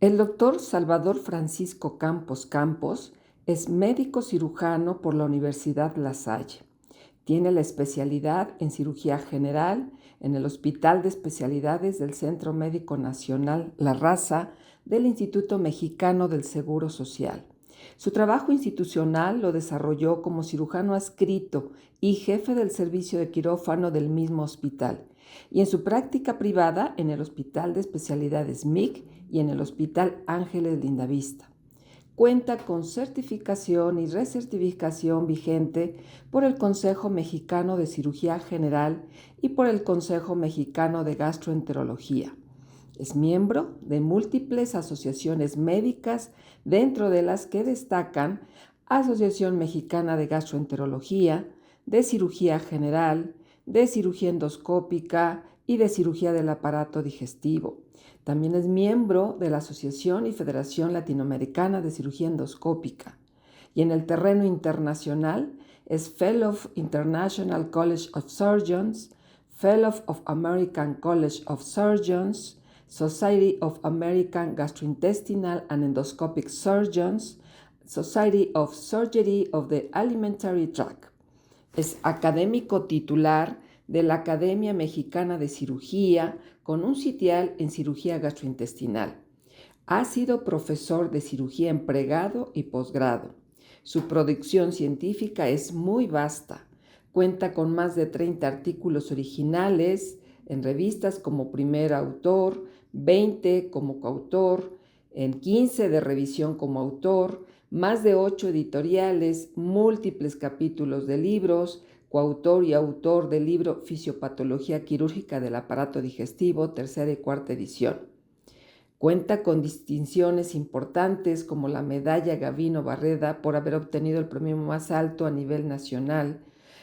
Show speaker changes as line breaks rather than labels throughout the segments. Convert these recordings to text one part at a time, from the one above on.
El doctor Salvador Francisco Campos Campos es médico cirujano por la Universidad La Salle. Tiene la especialidad en cirugía general en el Hospital de Especialidades del Centro Médico Nacional La Raza del Instituto Mexicano del Seguro Social. Su trabajo institucional lo desarrolló como cirujano adscrito y jefe del servicio de quirófano del mismo hospital, y en su práctica privada en el Hospital de Especialidades MIC y en el Hospital Ángeles Lindavista. Cuenta con certificación y recertificación vigente por el Consejo Mexicano de Cirugía General y por el Consejo Mexicano de Gastroenterología. Es miembro de múltiples asociaciones médicas, dentro de las que destacan Asociación Mexicana de Gastroenterología, de Cirugía General, de Cirugía Endoscópica y de Cirugía del Aparato Digestivo. También es miembro de la Asociación y Federación Latinoamericana de Cirugía Endoscópica. Y en el terreno internacional es Fellow of International College of Surgeons, Fellow of American College of Surgeons, Society of American Gastrointestinal and Endoscopic Surgeons, Society of Surgery of the Alimentary Tract. Es académico titular de la Academia Mexicana de Cirugía, con un sitial en cirugía gastrointestinal. Ha sido profesor de cirugía en pregrado y posgrado. Su producción científica es muy vasta. Cuenta con más de 30 artículos originales en revistas como primer autor, 20 como coautor, en 15 de revisión como autor, más de 8 editoriales, múltiples capítulos de libros, coautor y autor del libro Fisiopatología Quirúrgica del Aparato Digestivo, tercera y cuarta edición. Cuenta con distinciones importantes como la Medalla Gavino Barreda por haber obtenido el premio más alto a nivel nacional,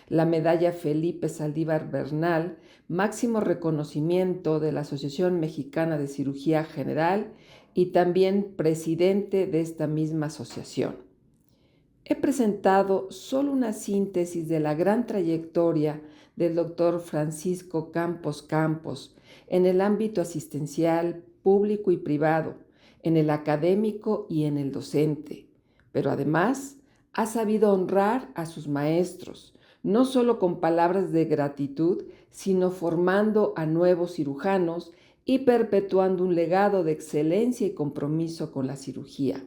la Medalla Felipe Saldívar Bernal, máximo reconocimiento de la Asociación Mexicana de Cirugía General, y también presidente de esta misma asociación. He presentado solo una síntesis de la gran trayectoria del doctor Francisco Campos Campos en el ámbito asistencial, público y privado, en el académico y en el docente, pero además ha sabido honrar a sus maestros, no solo con palabras de gratitud, sino formando a nuevos cirujanos y perpetuando un legado de excelencia y compromiso con la cirugía.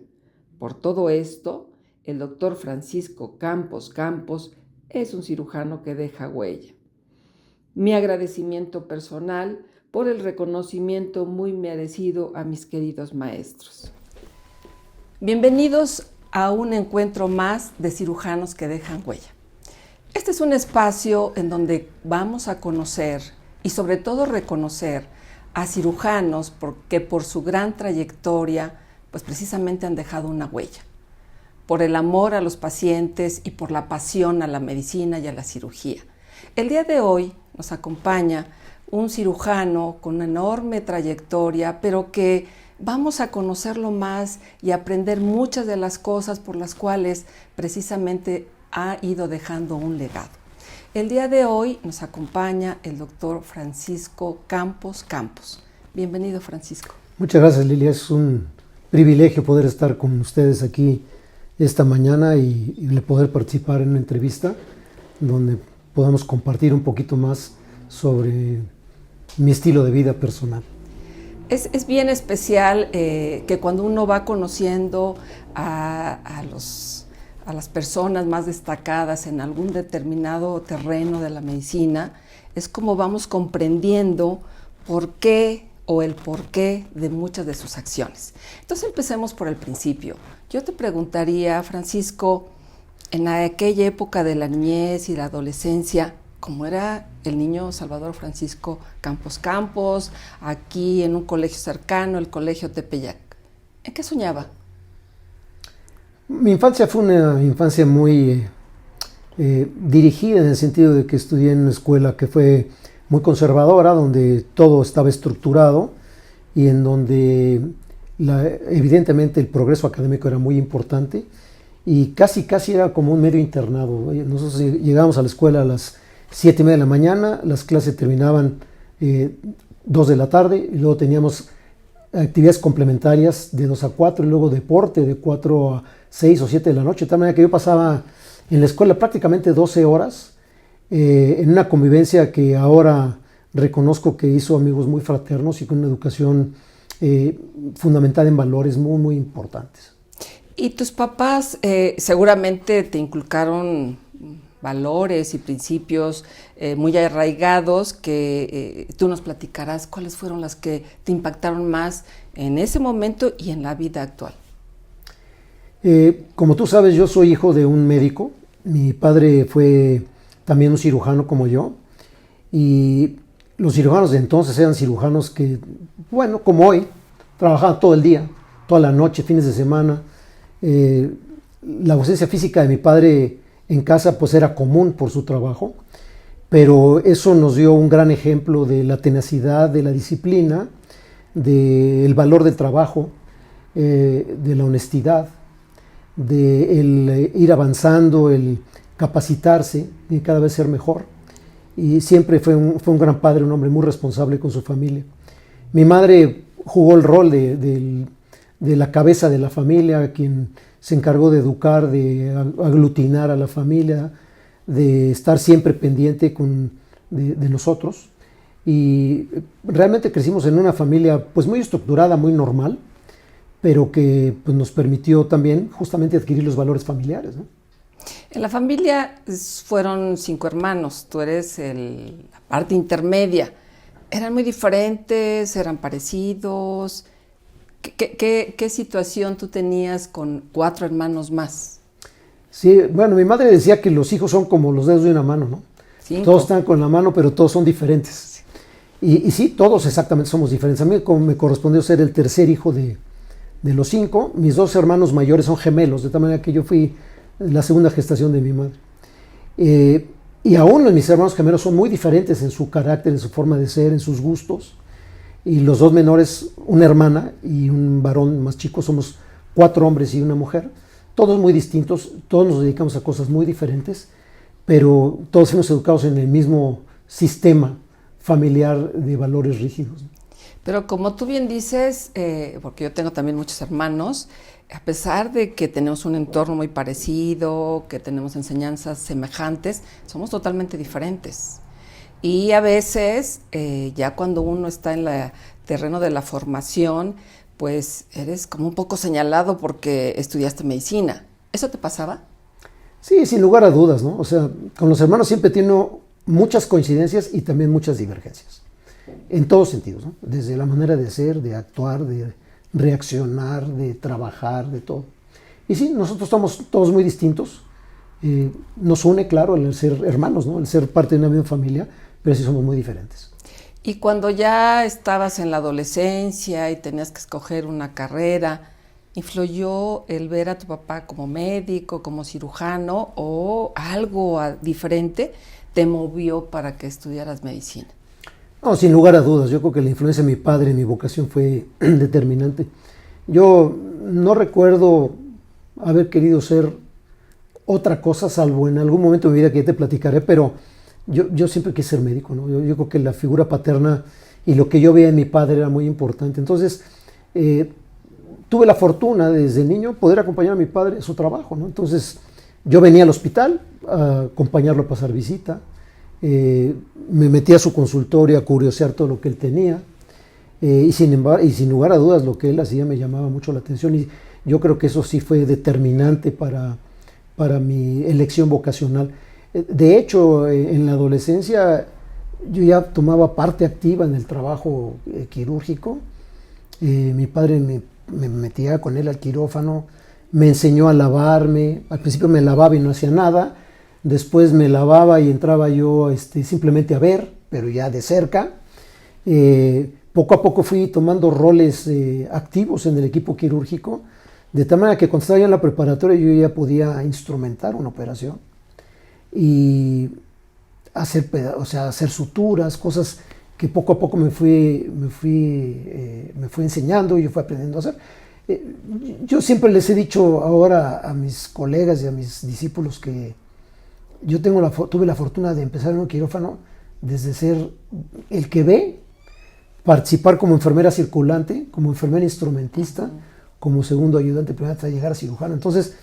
Por todo esto, el doctor Francisco Campos Campos es un cirujano que deja huella. Mi agradecimiento personal por el reconocimiento muy merecido a mis queridos maestros. Bienvenidos a un encuentro más de cirujanos que dejan huella. Este es un espacio en donde vamos a conocer y sobre todo reconocer a cirujanos que por su gran trayectoria pues precisamente han dejado una huella, por el amor a los pacientes y por la pasión a la medicina y a la cirugía. El día de hoy nos acompaña un cirujano con una enorme trayectoria, pero que vamos a conocerlo más y aprender muchas de las cosas por las cuales precisamente ha ido dejando un legado. El día de hoy nos acompaña el doctor Francisco Campos Campos. Bienvenido, Francisco.
Muchas gracias, Lilia. Es un privilegio poder estar con ustedes aquí esta mañana y poder participar en una entrevista donde podamos compartir un poquito más sobre mi estilo de vida personal.
Es bien especial que cuando uno va conociendo a las personas más destacadas en algún determinado terreno de la medicina, es como vamos comprendiendo por qué o el porqué de muchas de sus acciones. Entonces empecemos por el principio. Yo te preguntaría, Francisco, en aquella época de la niñez y la adolescencia, ¿cómo era el niño Salvador Francisco Campos Campos, aquí en un colegio cercano, el Colegio Tepeyac? ¿En qué soñaba?
Mi infancia fue una infancia muy dirigida, en el sentido de que estudié en una escuela que fue muy conservadora, donde todo estaba estructurado y en donde evidentemente el progreso académico era muy importante y casi era como un medio internado. Nosotros llegábamos a la escuela a las 7:30 de la mañana, las clases terminaban 2 de la tarde y luego teníamos actividades complementarias de 2 a 4 y luego deporte de 4 a 6 o 7 de la noche. De tal manera que yo pasaba en la escuela prácticamente 12 horas en una convivencia que ahora reconozco que hizo amigos muy fraternos y con una educación fundamentada en valores muy, muy importantes.
Y tus papás seguramente te inculcaron valores y principios muy arraigados que tú nos platicarás cuáles fueron las que te impactaron más en ese momento y en la vida actual.
Como tú sabes, yo soy hijo de un médico. Mi padre fue también un cirujano como yo, y los cirujanos de entonces eran cirujanos que, bueno, como hoy, trabajaban todo el día, toda la noche, fines de semana. La ausencia física de mi padre en casa pues era común por su trabajo, pero eso nos dio un gran ejemplo de la tenacidad, de la disciplina, del valor del trabajo, de la honestidad, de el ir avanzando, el capacitarse y cada vez ser mejor. Y siempre fue un gran padre, un hombre muy responsable con su familia. Mi madre jugó el rol de la cabeza de la familia, quien se encargó de educar, de aglutinar a la familia, de estar siempre pendiente de nosotros. Y realmente crecimos en una familia pues muy estructurada, muy normal, pero que pues, nos permitió también justamente adquirir los valores familiares, ¿no?
En la familia fueron 5 hermanos, tú eres la parte intermedia. ¿Eran muy diferentes? ¿Eran parecidos? ¿Qué situación tú tenías con 4 hermanos más?
Sí, bueno, mi madre decía que los hijos son como los dedos de una mano, ¿no?
5.
Todos están con la mano, pero todos son diferentes. Y sí, todos exactamente somos diferentes. A mí me correspondió ser el tercer hijo de los 5. Mis 2 hermanos mayores son gemelos, de tal manera que yo fui la segunda gestación de mi madre. Y aún mis hermanos gemelos son muy diferentes en su carácter, en su forma de ser, en sus gustos. Y los 2 menores, una hermana y un varón más chico, somos 4 hombres y una mujer. Todos muy distintos, todos nos dedicamos a cosas muy diferentes, pero todos fuimos educados en el mismo sistema familiar de valores rígidos.
Pero como tú bien dices, porque yo tengo también muchos hermanos, a pesar de que tenemos un entorno muy parecido, que tenemos enseñanzas semejantes, somos totalmente diferentes. Y a veces, ya cuando uno está en el terreno de la formación, pues eres como un poco señalado porque estudiaste medicina. ¿Eso te pasaba?
Sí, sin lugar a dudas, ¿no? O sea, con los hermanos siempre tiene muchas coincidencias y también muchas divergencias. En todos sentidos, ¿no? Desde la manera de ser, de actuar, de reaccionar, de trabajar, de todo. Y sí, nosotros estamos todos muy distintos. Nos une, claro, el ser hermanos, ¿no? El ser parte de una misma familia, pero sí somos muy diferentes.
Y cuando ya estabas en la adolescencia y tenías que escoger una carrera, ¿influyó el ver a tu papá como médico, como cirujano o algo diferente te movió para que estudiaras medicina?
No, sin lugar a dudas, yo creo que la influencia de mi padre en mi vocación fue determinante. Yo no recuerdo haber querido ser otra cosa, salvo en algún momento de mi vida que ya te platicaré, pero yo siempre quise ser médico, ¿no? Yo creo que la figura paterna y lo que yo veía en mi padre era muy importante. Entonces, tuve la fortuna desde niño poder acompañar a mi padre en su trabajo, ¿no? Entonces, yo venía al hospital a acompañarlo a pasar visita. Me metí a su consultorio a curiosear todo lo que él tenía, y sin lugar a dudas lo que él hacía me llamaba mucho la atención, y yo creo que eso sí fue determinante para mi elección vocacional. De hecho, en la adolescencia yo ya tomaba parte activa en el trabajo quirúrgico. Mi padre me metía con él al quirófano, me enseñó a lavarme. Al principio me lavaba y no hacía nada. Después me lavaba y entraba yo simplemente a ver, pero ya de cerca. Poco a poco fui tomando roles activos en el equipo quirúrgico, de tal manera que cuando estaba ya en la preparatoria yo ya podía instrumentar una operación y hacer suturas, cosas que poco a poco me fui enseñando y yo fui aprendiendo a hacer. Yo siempre les he dicho ahora a mis colegas y a mis discípulos que yo tuve la fortuna de empezar en un quirófano desde ser el que ve, participar como enfermera circulante, como enfermera instrumentista, como segundo ayudante primario hasta llegar a cirujano. Entonces,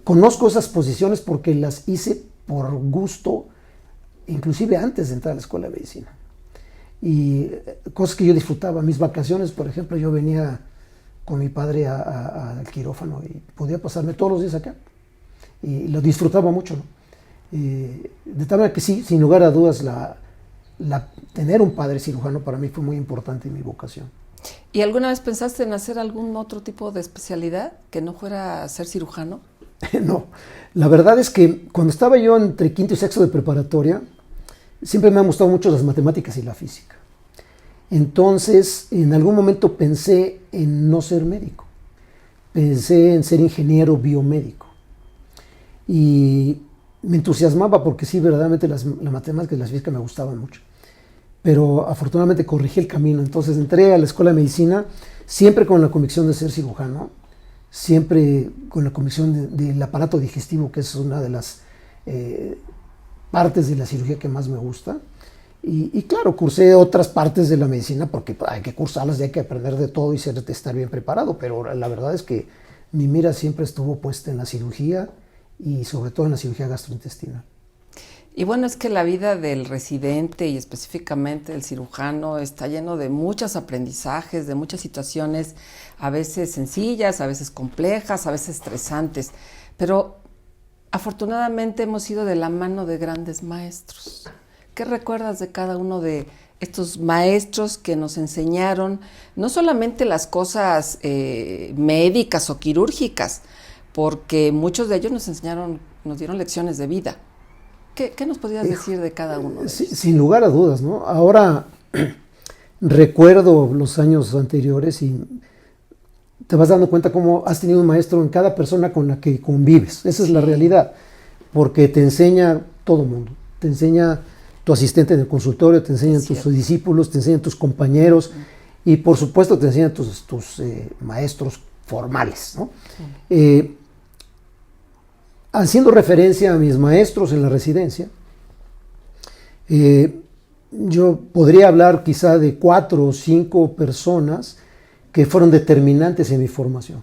conozco esas posiciones porque las hice por gusto, inclusive antes de entrar a la escuela de medicina. Y cosas que yo disfrutaba. Mis vacaciones, por ejemplo, yo venía con mi padre al quirófano y podía pasarme todos los días acá. Y lo disfrutaba mucho, ¿no? De tal manera que sí, sin lugar a dudas, tener un padre cirujano para mí fue muy importante en mi vocación.
¿Y alguna vez pensaste en hacer algún otro tipo de especialidad que no fuera ser cirujano?
No, la verdad es que cuando estaba yo entre quinto y sexto de preparatoria, siempre me han gustado mucho las matemáticas y la física. Entonces, en algún momento pensé en no ser médico. Pensé en ser ingeniero biomédico. Y me entusiasmaba porque sí, verdaderamente las matemáticas y la física me gustaban mucho. Pero afortunadamente corregí el camino. Entonces entré a la escuela de medicina siempre con la convicción de ser cirujano, siempre con la convicción del aparato digestivo, que es una de las partes de la cirugía que más me gusta. Y claro, cursé otras partes de la medicina porque hay que cursarlas y hay que aprender de todo y estar bien preparado. Pero la verdad es que mi mira siempre estuvo puesta en la cirugía y sobre todo en la cirugía gastrointestinal.
Y bueno, es que la vida del residente y específicamente del cirujano está lleno de muchos aprendizajes, de muchas situaciones, a veces sencillas, a veces complejas, a veces estresantes. Pero afortunadamente hemos ido de la mano de grandes maestros. ¿Qué recuerdas de cada uno de estos maestros que nos enseñaron no solamente las cosas médicas o quirúrgicas, porque muchos de ellos nos dieron lecciones de vida? ¿Qué nos podrías decir de cada uno de ellos?
Sin lugar a dudas, ¿no? Ahora recuerdo los años anteriores y te vas dando cuenta cómo has tenido un maestro en cada persona con la que convives. Esa es la realidad, porque te enseña todo el mundo. Te enseña tu asistente en el consultorio, te enseñan tus discípulos, te enseñan tus compañeros y por supuesto te enseñan tus maestros formales, ¿no? Haciendo referencia a mis maestros en la residencia, yo podría hablar quizá de 4 o 5 personas que fueron determinantes en mi formación.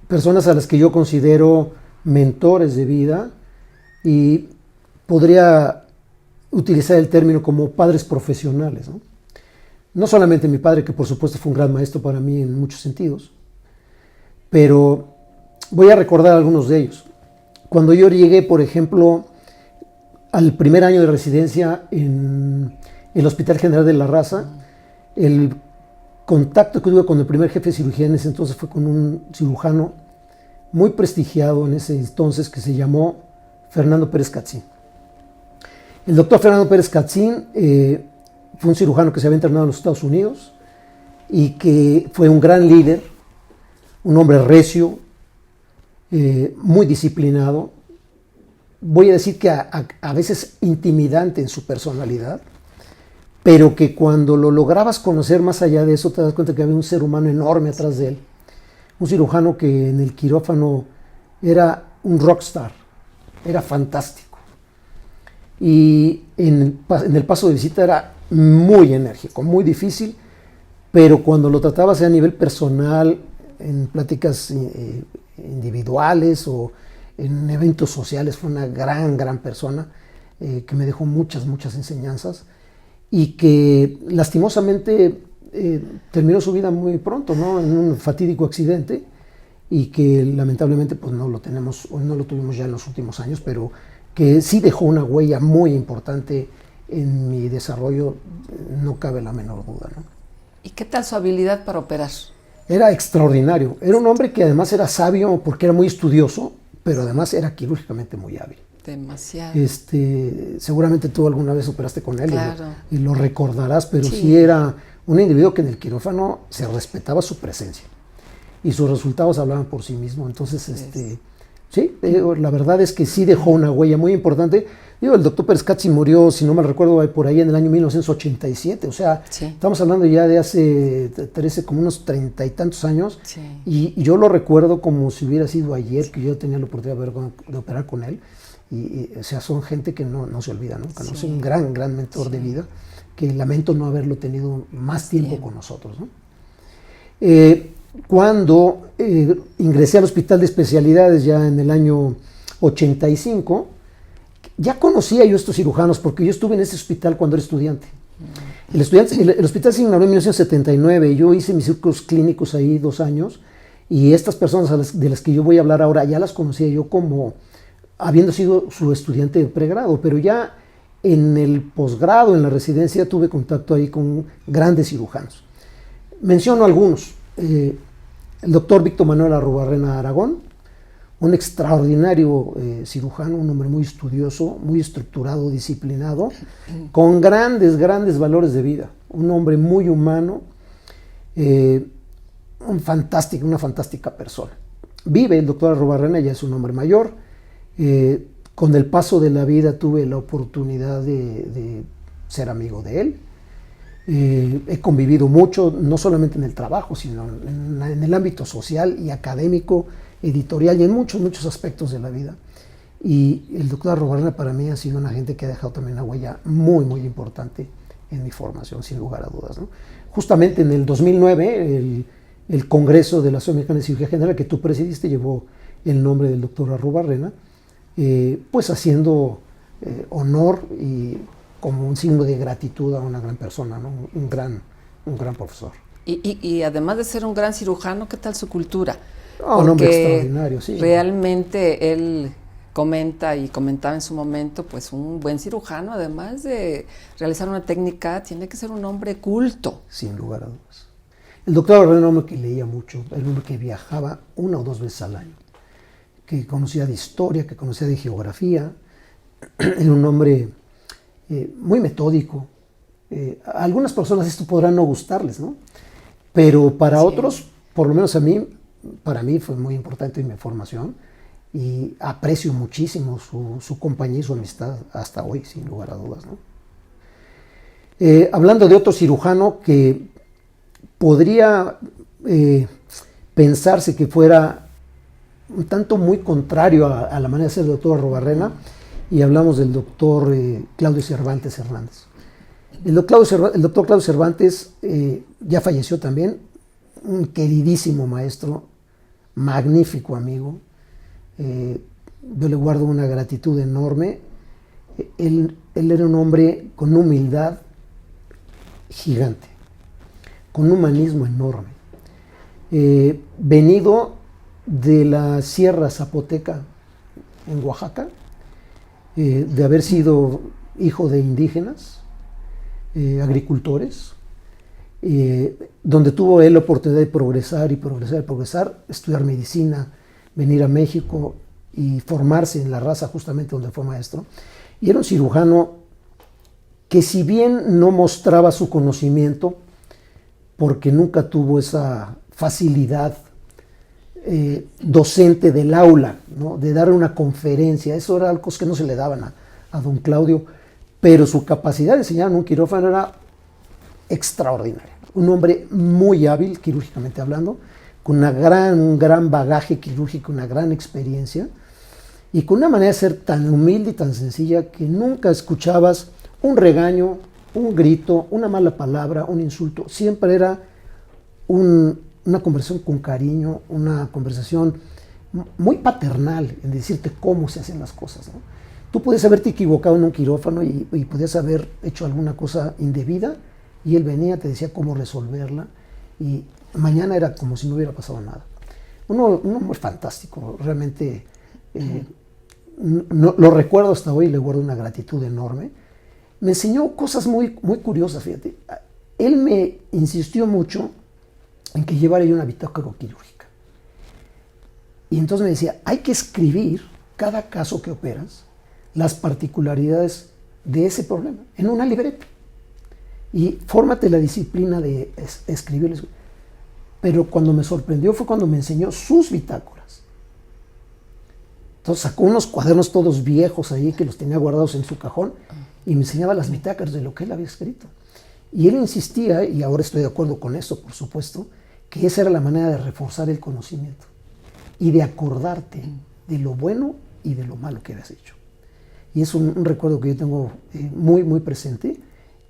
Personas a las que yo considero mentores de vida y podría utilizar el término como padres profesionales, ¿no? No solamente mi padre, que por supuesto fue un gran maestro para mí en muchos sentidos, pero voy a recordar algunos de ellos. Cuando yo llegué, por ejemplo, al primer año de residencia en el Hospital General de la Raza, el contacto que tuve con el primer jefe de cirugía en ese entonces fue con un cirujano muy prestigiado en ese entonces que se llamó Fernando Pérez Catzín. El doctor Fernando Pérez Catzín fue un cirujano que se había internado en los Estados Unidos y que fue un gran líder, un hombre recio, muy disciplinado, voy a decir que a veces intimidante en su personalidad, pero que cuando lo lograbas conocer más allá de eso te das cuenta que había un ser humano enorme atrás de él, un cirujano que en el quirófano era un rockstar, era fantástico y en el paso de visita era muy enérgico, muy difícil, pero cuando lo tratabas a nivel personal, en pláticas individuales o en eventos sociales, fue una gran persona que me dejó muchas enseñanzas y que lastimosamente terminó su vida muy pronto, ¿no? En un fatídico accidente y que lamentablemente pues no lo tuvimos ya en los últimos años, pero que sí dejó una huella muy importante en mi desarrollo, no cabe la menor duda, ¿no?
¿Y qué tal su habilidad para operar?
Era extraordinario. Era un hombre que además era sabio porque era muy estudioso, pero además era quirúrgicamente muy hábil.
Demasiado.
Seguramente tú alguna vez operaste con él,
claro,
y lo recordarás, pero sí era un individuo que en el quirófano se respetaba su presencia y sus resultados hablaban por sí mismos. Entonces, sí, la verdad es que sí dejó una huella muy importante. El doctor Pérez Catzín murió, si no mal recuerdo, por ahí en el año 1987, o sea, estamos hablando ya de hace 13, como unos 30 y tantos años, y yo lo recuerdo como si hubiera sido ayer que yo tenía la oportunidad de operar con él, O sea, son gente que no se olvida nunca, ¿no?
Sí.
Es un gran mentor de vida, que lamento no haberlo tenido más tiempo con nosotros, ¿no? Cuando ingresé al Hospital de Especialidades ya en el año 85, ya conocía yo a estos cirujanos porque yo estuve en ese hospital cuando era estudiante. El hospital se inauguró en 1979, yo hice mis círculos clínicos ahí 2 años, y estas personas de las que yo voy a hablar ahora ya las conocía yo como habiendo sido su estudiante de pregrado, pero ya en el posgrado, en la residencia, tuve contacto ahí con grandes cirujanos. Menciono algunos. El doctor Víctor Manuel Arrubarrena Aragón, un extraordinario cirujano, un hombre muy estudioso, muy estructurado, disciplinado, con grandes valores de vida. Un hombre muy humano, una fantástica persona. Vive el doctor Arrubarrena, ya es un hombre mayor. Con el paso de la vida tuve la oportunidad de ser amigo de él. He convivido mucho, no solamente en el trabajo, sino en el ámbito social y académico, editorial y en muchos aspectos de la vida. Y el doctor Arrubarrena para mí ha sido una gente que ha dejado también una huella muy importante en mi formación, sin lugar a dudas, ¿no? Justamente en el 2009, el Congreso de la Asociación Mexicana de Cirugía General que tú presidiste llevó el nombre del doctor Arrubarrena, pues haciendo honor y como un signo de gratitud a una gran persona, ¿no? un gran profesor.
Y además de ser un gran cirujano, ¿qué tal su cultura?
Un hombre extraordinario, sí.
Realmente él comenta y comentaba en su momento, pues un buen cirujano, además de realizar una técnica, tiene que ser un hombre culto.
Sin lugar a dudas. El doctor era un hombre que leía mucho, era un hombre que viajaba 1 o 2 veces al año, que conocía de historia, que conocía de geografía. Era un hombre muy metódico. A algunas personas esto podrá no gustarles, ¿no? Pero para otros, por lo menos para mí fue muy importante en mi formación, y aprecio muchísimo su compañía y su amistad hasta hoy, sin lugar a dudas, ¿no? Hablando de otro cirujano que podría pensarse que fuera un tanto muy contrario a la manera de ser del doctor Arrubarrena, y hablamos del doctor Claudio Cervantes Hernández. El doctor Claudio Cervantes ya falleció también, un queridísimo maestro, magnífico amigo. Yo le guardo una gratitud enorme. Él era un hombre con humildad gigante, con un humanismo enorme, venido de la Sierra Zapoteca en Oaxaca, de haber sido hijo de indígenas, agricultores, donde tuvo él la oportunidad de progresar, estudiar medicina, venir a México y formarse en la raza justamente donde fue maestro. Y era un cirujano que, si bien no mostraba su conocimiento, porque nunca tuvo esa facilidad docente del aula, ¿no? De dar una conferencia, eso era algo que no se le daban a don Claudio, pero su capacidad de enseñar en un quirófano era extraordinaria. Un hombre muy hábil, quirúrgicamente hablando, con un gran bagaje quirúrgico, una gran experiencia, y con una manera de ser tan humilde y tan sencilla que nunca escuchabas un regaño, un grito, una mala palabra, un insulto. Siempre era una conversación con cariño, una conversación muy paternal en decirte cómo se hacen las cosas, ¿no? Tú podías haberte equivocado en un quirófano y podías haber hecho alguna cosa indebida, y él venía, te decía cómo resolverla, y mañana era como si no hubiera pasado nada. Un hombre fantástico, realmente lo recuerdo hasta hoy, le guardo una gratitud enorme. Me enseñó cosas muy curiosas, fíjate. Él me insistió mucho en que llevara yo una bitácora quirúrgica. Y entonces me decía, hay que escribir cada caso que operas, las particularidades de ese problema, en una libreta. Y fórmate la disciplina de escribirles. Pero cuando me sorprendió fue cuando me enseñó sus bitácoras. Entonces sacó unos cuadernos todos viejos ahí que los tenía guardados en su cajón y me enseñaba las bitácoras de lo que él había escrito. Y él insistía, y ahora estoy de acuerdo con eso, por supuesto, que esa era la manera de reforzar el conocimiento y de acordarte de lo bueno y de lo malo que habías hecho. y es un recuerdo que yo tengo muy, muy presente,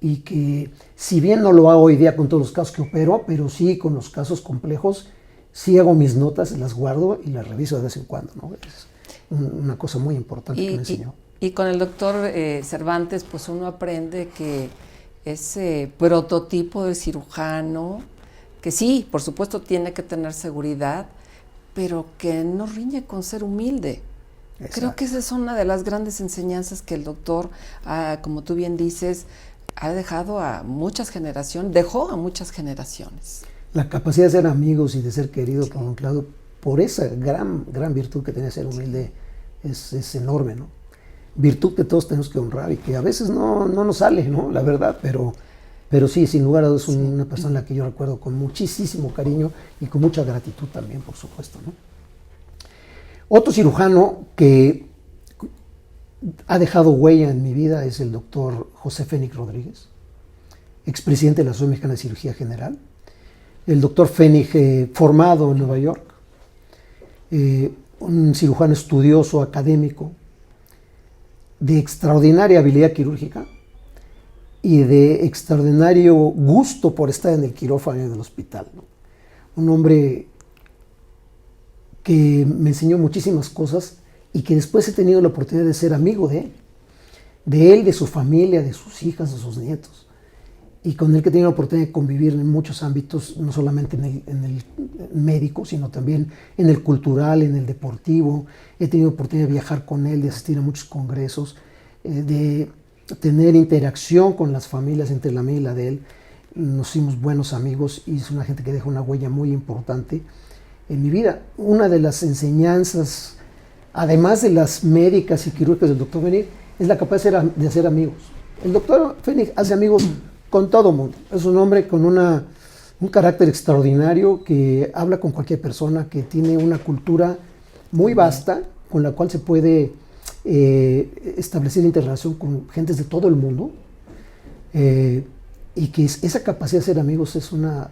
y que si bien no lo hago hoy día con todos los casos que opero, pero sí con los casos complejos, sí hago mis notas, las guardo y las reviso de vez en cuando, ¿no? Es una cosa muy importante que me enseñó.
Y con el doctor Cervantes, pues uno aprende que ese prototipo de cirujano, que sí, por supuesto tiene que tener seguridad, pero que no riñe con ser humilde. Exacto. Creo que esa es una de las grandes enseñanzas que el doctor, como tú bien dices, ha dejado a muchas generaciones, dejó a muchas generaciones.
La capacidad de ser amigos y de ser querido por don Claudio, por esa gran virtud que tenía ser humilde, es enorme, ¿no? Virtud que todos tenemos que honrar y que a veces no nos sale, ¿no? La verdad, pero sí, sin lugar a dudas, es una persona a la que yo recuerdo con muchísimo cariño y con mucha gratitud también, por supuesto, ¿no? Otro cirujano que ha dejado huella en mi vida es el doctor José Fénix Rodríguez, expresidente de la Asociación Mexicana de Cirugía General. El doctor Fénix, formado en Nueva York, un cirujano estudioso, académico, de extraordinaria habilidad quirúrgica y de extraordinario gusto por estar en el quirófano y en el hospital, ¿no? Un hombre que me enseñó muchísimas cosas y que después he tenido la oportunidad de ser amigo de él, de su familia, de sus hijas, de sus nietos, y con él que he tenido la oportunidad de convivir en muchos ámbitos, no solamente en el médico, sino también en el cultural, en el deportivo. He tenido la oportunidad de viajar con él, de asistir a muchos congresos, de tener interacción con las familias entre la mía y la de él. Nos hicimos buenos amigos y es una gente que deja una huella muy importante en mi vida. Una de las enseñanzas, además de las médicas y quirúrgicas del doctor Fénix, es la capacidad de hacer amigos. El doctor Fénix hace amigos con todo mundo. Es un hombre con un carácter extraordinario, que habla con cualquier persona, que tiene una cultura muy vasta con la cual se puede establecer interrelación con gentes de todo el mundo, y que esa capacidad de ser amigos es una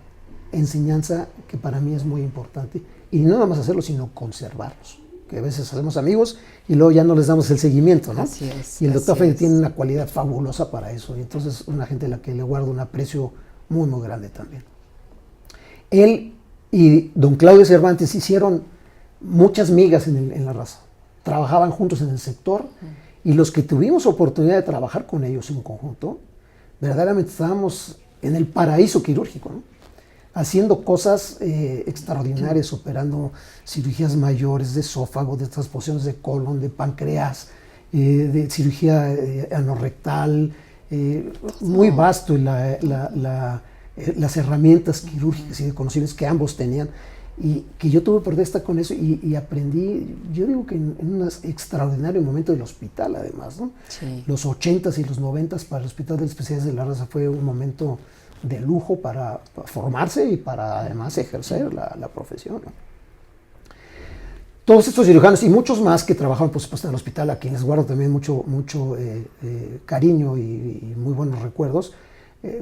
enseñanza que para mí es muy importante, y no nada más hacerlo, sino conservarlos, que a veces hacemos amigos y luego ya no les damos el seguimiento, ¿no?
Así es.
Y el doctor Fénix tiene una cualidad fabulosa para eso, y entonces es una gente a la que le guardo un aprecio muy, muy grande también. Él y don Claudio Cervantes hicieron muchas migas en la raza, trabajaban juntos en el sector, y los que tuvimos oportunidad de trabajar con ellos en conjunto, verdaderamente estábamos en el paraíso quirúrgico, ¿no? Haciendo cosas extraordinarias, operando cirugías mayores de esófago, de transposiciones de colon, de páncreas, de cirugía anorrectal, muy vasto las herramientas quirúrgicas y de conocimientos que ambos tenían, y que yo tuve por estar con eso y aprendí, yo digo que en un extraordinario momento del hospital, además, ¿no? Sí. Los 80s y los 90s para el Hospital de Especialidades de la Raza fue un momento de lujo para formarse y para además ejercer la profesión, ¿no? Todos estos cirujanos y muchos más que trabajaron, por supuesto, en el hospital, a quienes guardo también mucho cariño y muy buenos recuerdos,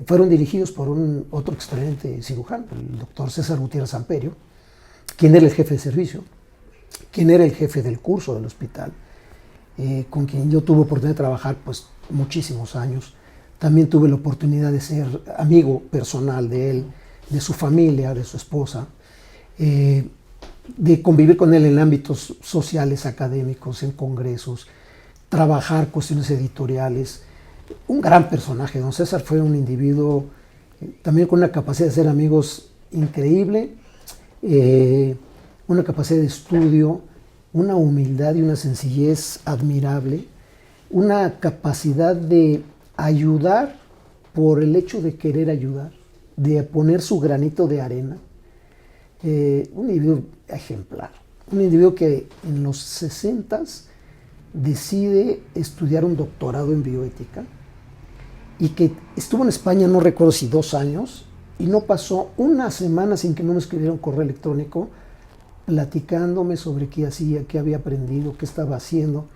fueron dirigidos por otro excelente cirujano, el doctor César Gutiérrez Amperio, quien era el jefe de servicio, quien era el jefe del curso del hospital, con quien yo tuve oportunidad de trabajar pues muchísimos años. También tuve la oportunidad de ser amigo personal de él, de su familia, de su esposa, de convivir con él en ámbitos sociales, académicos, en congresos, trabajar cuestiones editoriales. Un gran personaje. Don César fue un individuo también con una capacidad de ser amigos increíble, una capacidad de estudio, una humildad y una sencillez admirable, una capacidad de ayudar por el hecho de querer ayudar, de poner su granito de arena. Un individuo ejemplar, un individuo que en los 60s decide estudiar un doctorado en bioética y que estuvo en España, no recuerdo si 2 años, y no pasó una semana sin que no me escribiera un correo electrónico platicándome sobre qué hacía, qué había aprendido, qué estaba haciendo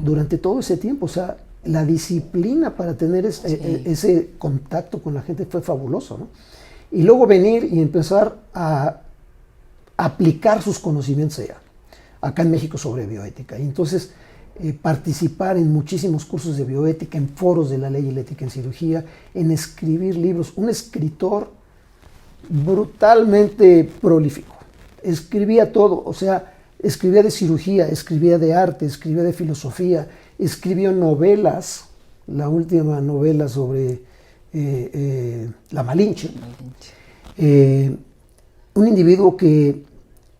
durante todo ese tiempo. O sea, la disciplina para tener ese contacto con la gente fue fabuloso, ¿no? Y luego venir y empezar a aplicar sus conocimientos acá en México sobre bioética. Y entonces participar en muchísimos cursos de bioética, en foros de la ley y la ética en cirugía, en escribir libros. Un escritor brutalmente prolífico. Escribía todo, o sea, escribía de cirugía, escribía de arte, escribía de filosofía, escribió novelas, la última novela sobre la Malinche. Un individuo que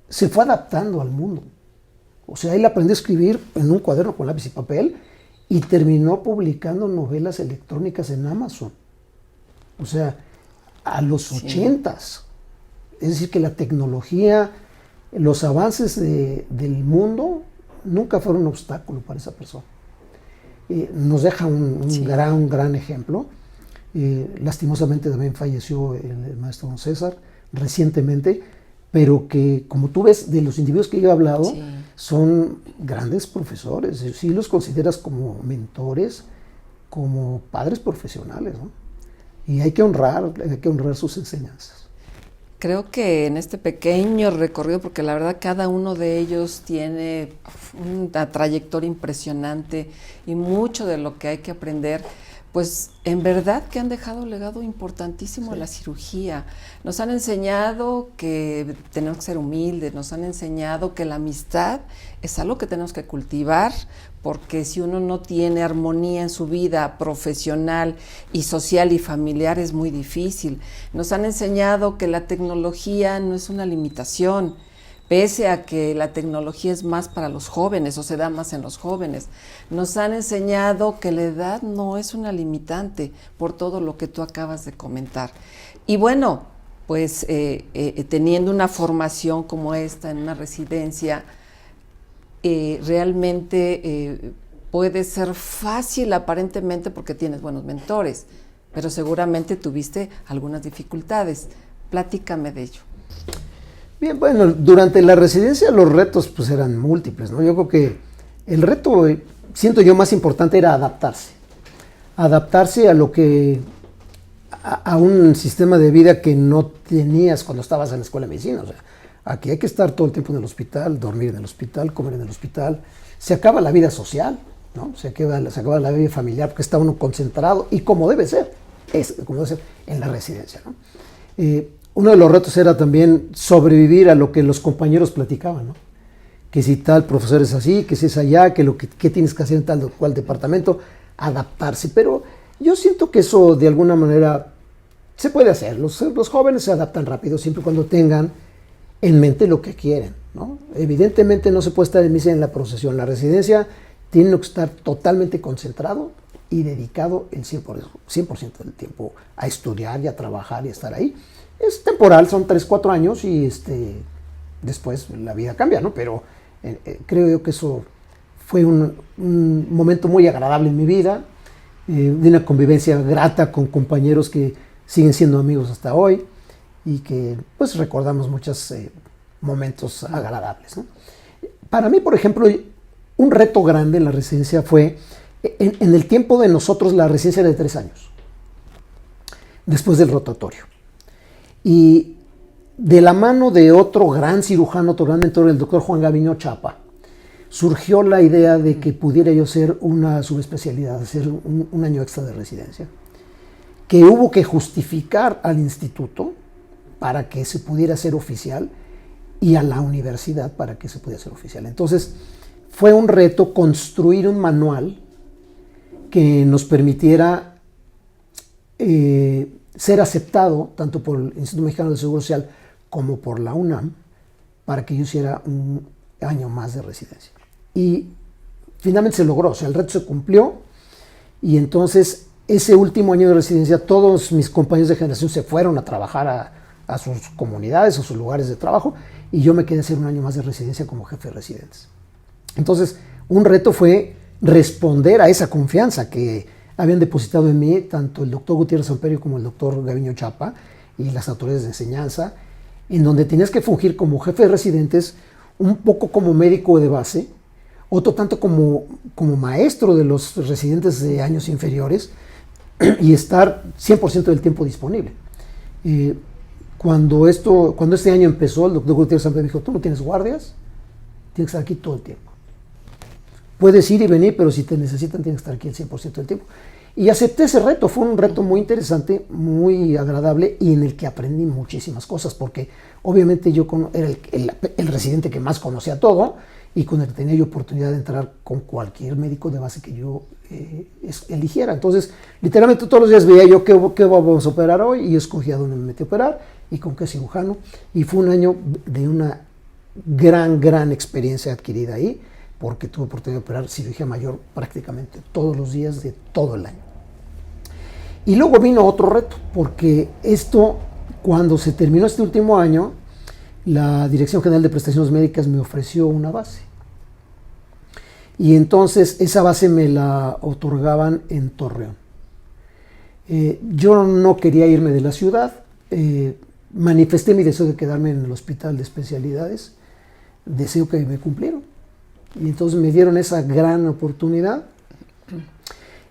se fue adaptando al mundo. O sea, él aprendió a escribir en un cuaderno con lápiz y papel y terminó publicando novelas electrónicas en Amazon. O sea, a los 80s. Es decir, que la tecnología, los avances del mundo nunca fueron un obstáculo para esa persona. Nos deja un gran ejemplo. Lastimosamente también falleció el maestro don César recientemente, pero que, como tú ves, de los individuos que yo he hablado, son grandes profesores. Sí los consideras como mentores, como padres profesionales, ¿no? Y hay que honrar sus enseñanzas.
Creo que en este pequeño recorrido, porque la verdad cada uno de ellos tiene una trayectoria impresionante y mucho de lo que hay que aprender, pues en verdad que han dejado un legado importantísimo a la cirugía. Nos han enseñado que tenemos que ser humildes, nos han enseñado que la amistad es algo que tenemos que cultivar, porque si uno no tiene armonía en su vida profesional y social y familiar es muy difícil. Nos han enseñado que la tecnología no es una limitación, pese a que la tecnología es más para los jóvenes o se da más en los jóvenes. Nos han enseñado que la edad no es una limitante por todo lo que tú acabas de comentar. Y bueno, pues teniendo una formación como esta en una residencia, realmente puede ser fácil aparentemente porque tienes buenos mentores, pero seguramente tuviste algunas dificultades. Platícame de ello.
Bien, bueno, durante la residencia los retos pues eran múltiples, ¿no? Yo creo que el reto, siento yo, más importante era adaptarse a lo que, a un sistema de vida que no tenías cuando estabas en la escuela de medicina. O sea, aquí hay que estar todo el tiempo en el hospital, dormir en el hospital, comer en el hospital. Se acaba la vida social, ¿no? Se acaba la vida familiar porque está uno concentrado y como debe ser en la residencia, ¿no? Uno de los retos era también sobrevivir a lo que los compañeros platicaban, ¿no? Que si tal profesor es así, que si es allá, que tienes que hacer en tal o cual departamento, adaptarse. Pero yo siento que eso de alguna manera se puede hacer. Los jóvenes se adaptan rápido siempre y cuando tengan en mente lo que quieren, ¿no? Evidentemente no se puede estar en misa en la procesión. La residencia tiene que estar totalmente concentrado y dedicado el 100% del tiempo a estudiar y a trabajar y a estar ahí. Es temporal, son 3-4 años y después la vida cambia, ¿no? Pero creo yo que eso fue un momento muy agradable en mi vida, de una convivencia grata con compañeros que siguen siendo amigos hasta hoy y que pues recordamos muchos momentos agradables, ¿no? Para mí, por ejemplo, un reto grande en la residencia fue, en el tiempo de nosotros la residencia era de 3 años, después del rotatorio. Y de la mano de otro gran cirujano, otro gran mentor, el doctor Juan Gaviño Chapa, surgió la idea de que pudiera yo hacer una subespecialidad, hacer un año extra de residencia, que hubo que justificar al instituto para que se pudiera hacer oficial y a la universidad para que se pudiera hacer oficial. Entonces fue un reto construir un manual que nos permitiera ser aceptado tanto por el Instituto Mexicano del Seguro Social como por la UNAM para que yo hiciera un año más de residencia. Y finalmente se logró, o sea, el reto se cumplió y entonces ese último año de residencia todos mis compañeros de generación se fueron a trabajar a sus comunidades, a sus lugares de trabajo y yo me quedé a hacer un año más de residencia como jefe de residentes. Entonces, un reto fue responder a esa confianza que habían depositado en mí tanto el doctor Gutiérrez Samperio como el doctor Gaviño Chapa y las autoridades de enseñanza, en donde tenías que fungir como jefe de residentes, un poco como médico de base, otro tanto como maestro de los residentes de años inferiores y estar 100% del tiempo disponible. Cuando este año empezó, el doctor Gutiérrez Samperio dijo, tú no tienes guardias, tienes que estar aquí todo el tiempo. puedes ir y venir, pero si te necesitan tienes que estar aquí el 100% del tiempo. Y acepté ese reto, fue un reto muy interesante, muy agradable y en el que aprendí muchísimas cosas, porque obviamente yo era el residente que más conocía todo y con el que tenía yo oportunidad de entrar con cualquier médico de base que yo eligiera. Entonces, literalmente todos los días veía yo qué vamos a operar hoy y escogía dónde me metí a operar y con qué cirujano. Y fue un año de una gran experiencia adquirida ahí, porque tuve oportunidad de operar cirugía mayor prácticamente todos los días de todo el año. Y luego vino otro reto, porque cuando se terminó este último año, la Dirección General de Prestaciones Médicas me ofreció una base. Y entonces esa base me la otorgaban en Torreón. Yo no quería irme de la ciudad, manifesté mi deseo de quedarme en el hospital de especialidades, deseo que me cumplieron. Y entonces me dieron esa gran oportunidad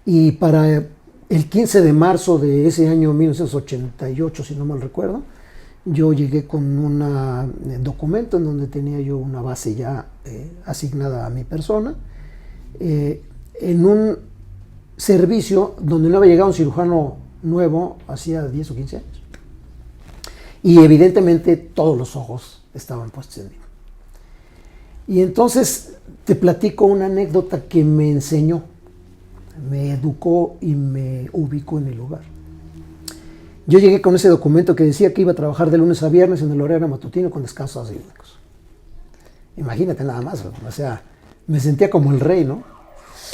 y para el 15 de marzo de ese año 1988, si no mal recuerdo, yo llegué con un documento en donde tenía yo una base ya asignada a mi persona, en un servicio donde no había llegado un cirujano nuevo hacía 10 o 15 años. Y evidentemente todos los ojos estaban puestos en mí. Y entonces te platico una anécdota que me enseñó, me educó y me ubicó en el lugar. Yo llegué con ese documento que decía que iba a trabajar de lunes a viernes en el horario matutino con descansos diurnos. Imagínate nada más, o sea, me sentía como el rey, ¿no?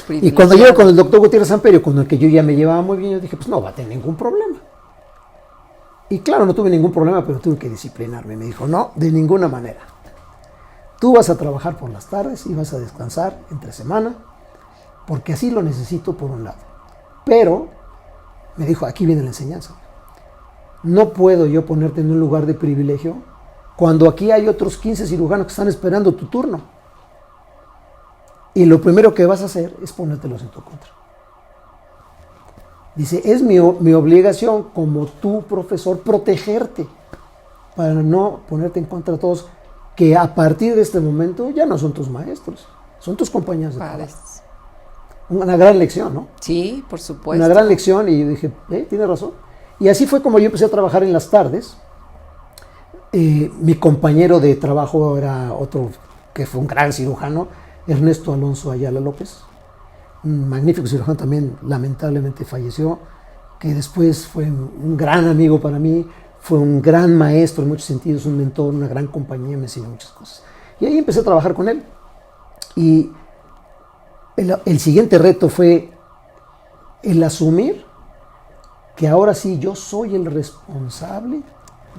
Y cuando llegué con el doctor Gutiérrez Samperio, con el que yo ya me llevaba muy bien, yo dije, pues no va a tener ningún problema. Y claro, no tuve ningún problema, pero tuve que disciplinarme. Me dijo, no, de ninguna manera. Tú vas a trabajar por las tardes y vas a descansar entre semana, porque así lo necesito por un lado. Pero, me dijo, aquí viene la enseñanza. No puedo yo ponerte en un lugar de privilegio cuando aquí hay otros 15 cirujanos que están esperando tu turno. Y lo primero que vas a hacer es ponértelos en tu contra. Dice, es mi obligación como tu profesor protegerte para no ponerte en contra de todos que a partir de este momento ya no son tus maestros, son tus compañeros de trabajo. Una gran lección, ¿no?
Sí, por supuesto.
Una gran lección y yo dije, tiene razón. Y así fue como yo empecé a trabajar en las tardes. Mi compañero de trabajo era otro que fue un gran cirujano, Ernesto Alonso Ayala López, un magnífico cirujano también, lamentablemente falleció, que después fue un gran amigo para mí, fue un gran maestro en muchos sentidos, un mentor, una gran compañía, me enseñó muchas cosas. Y ahí empecé a trabajar con él. Y el siguiente reto fue el asumir que ahora sí yo soy el responsable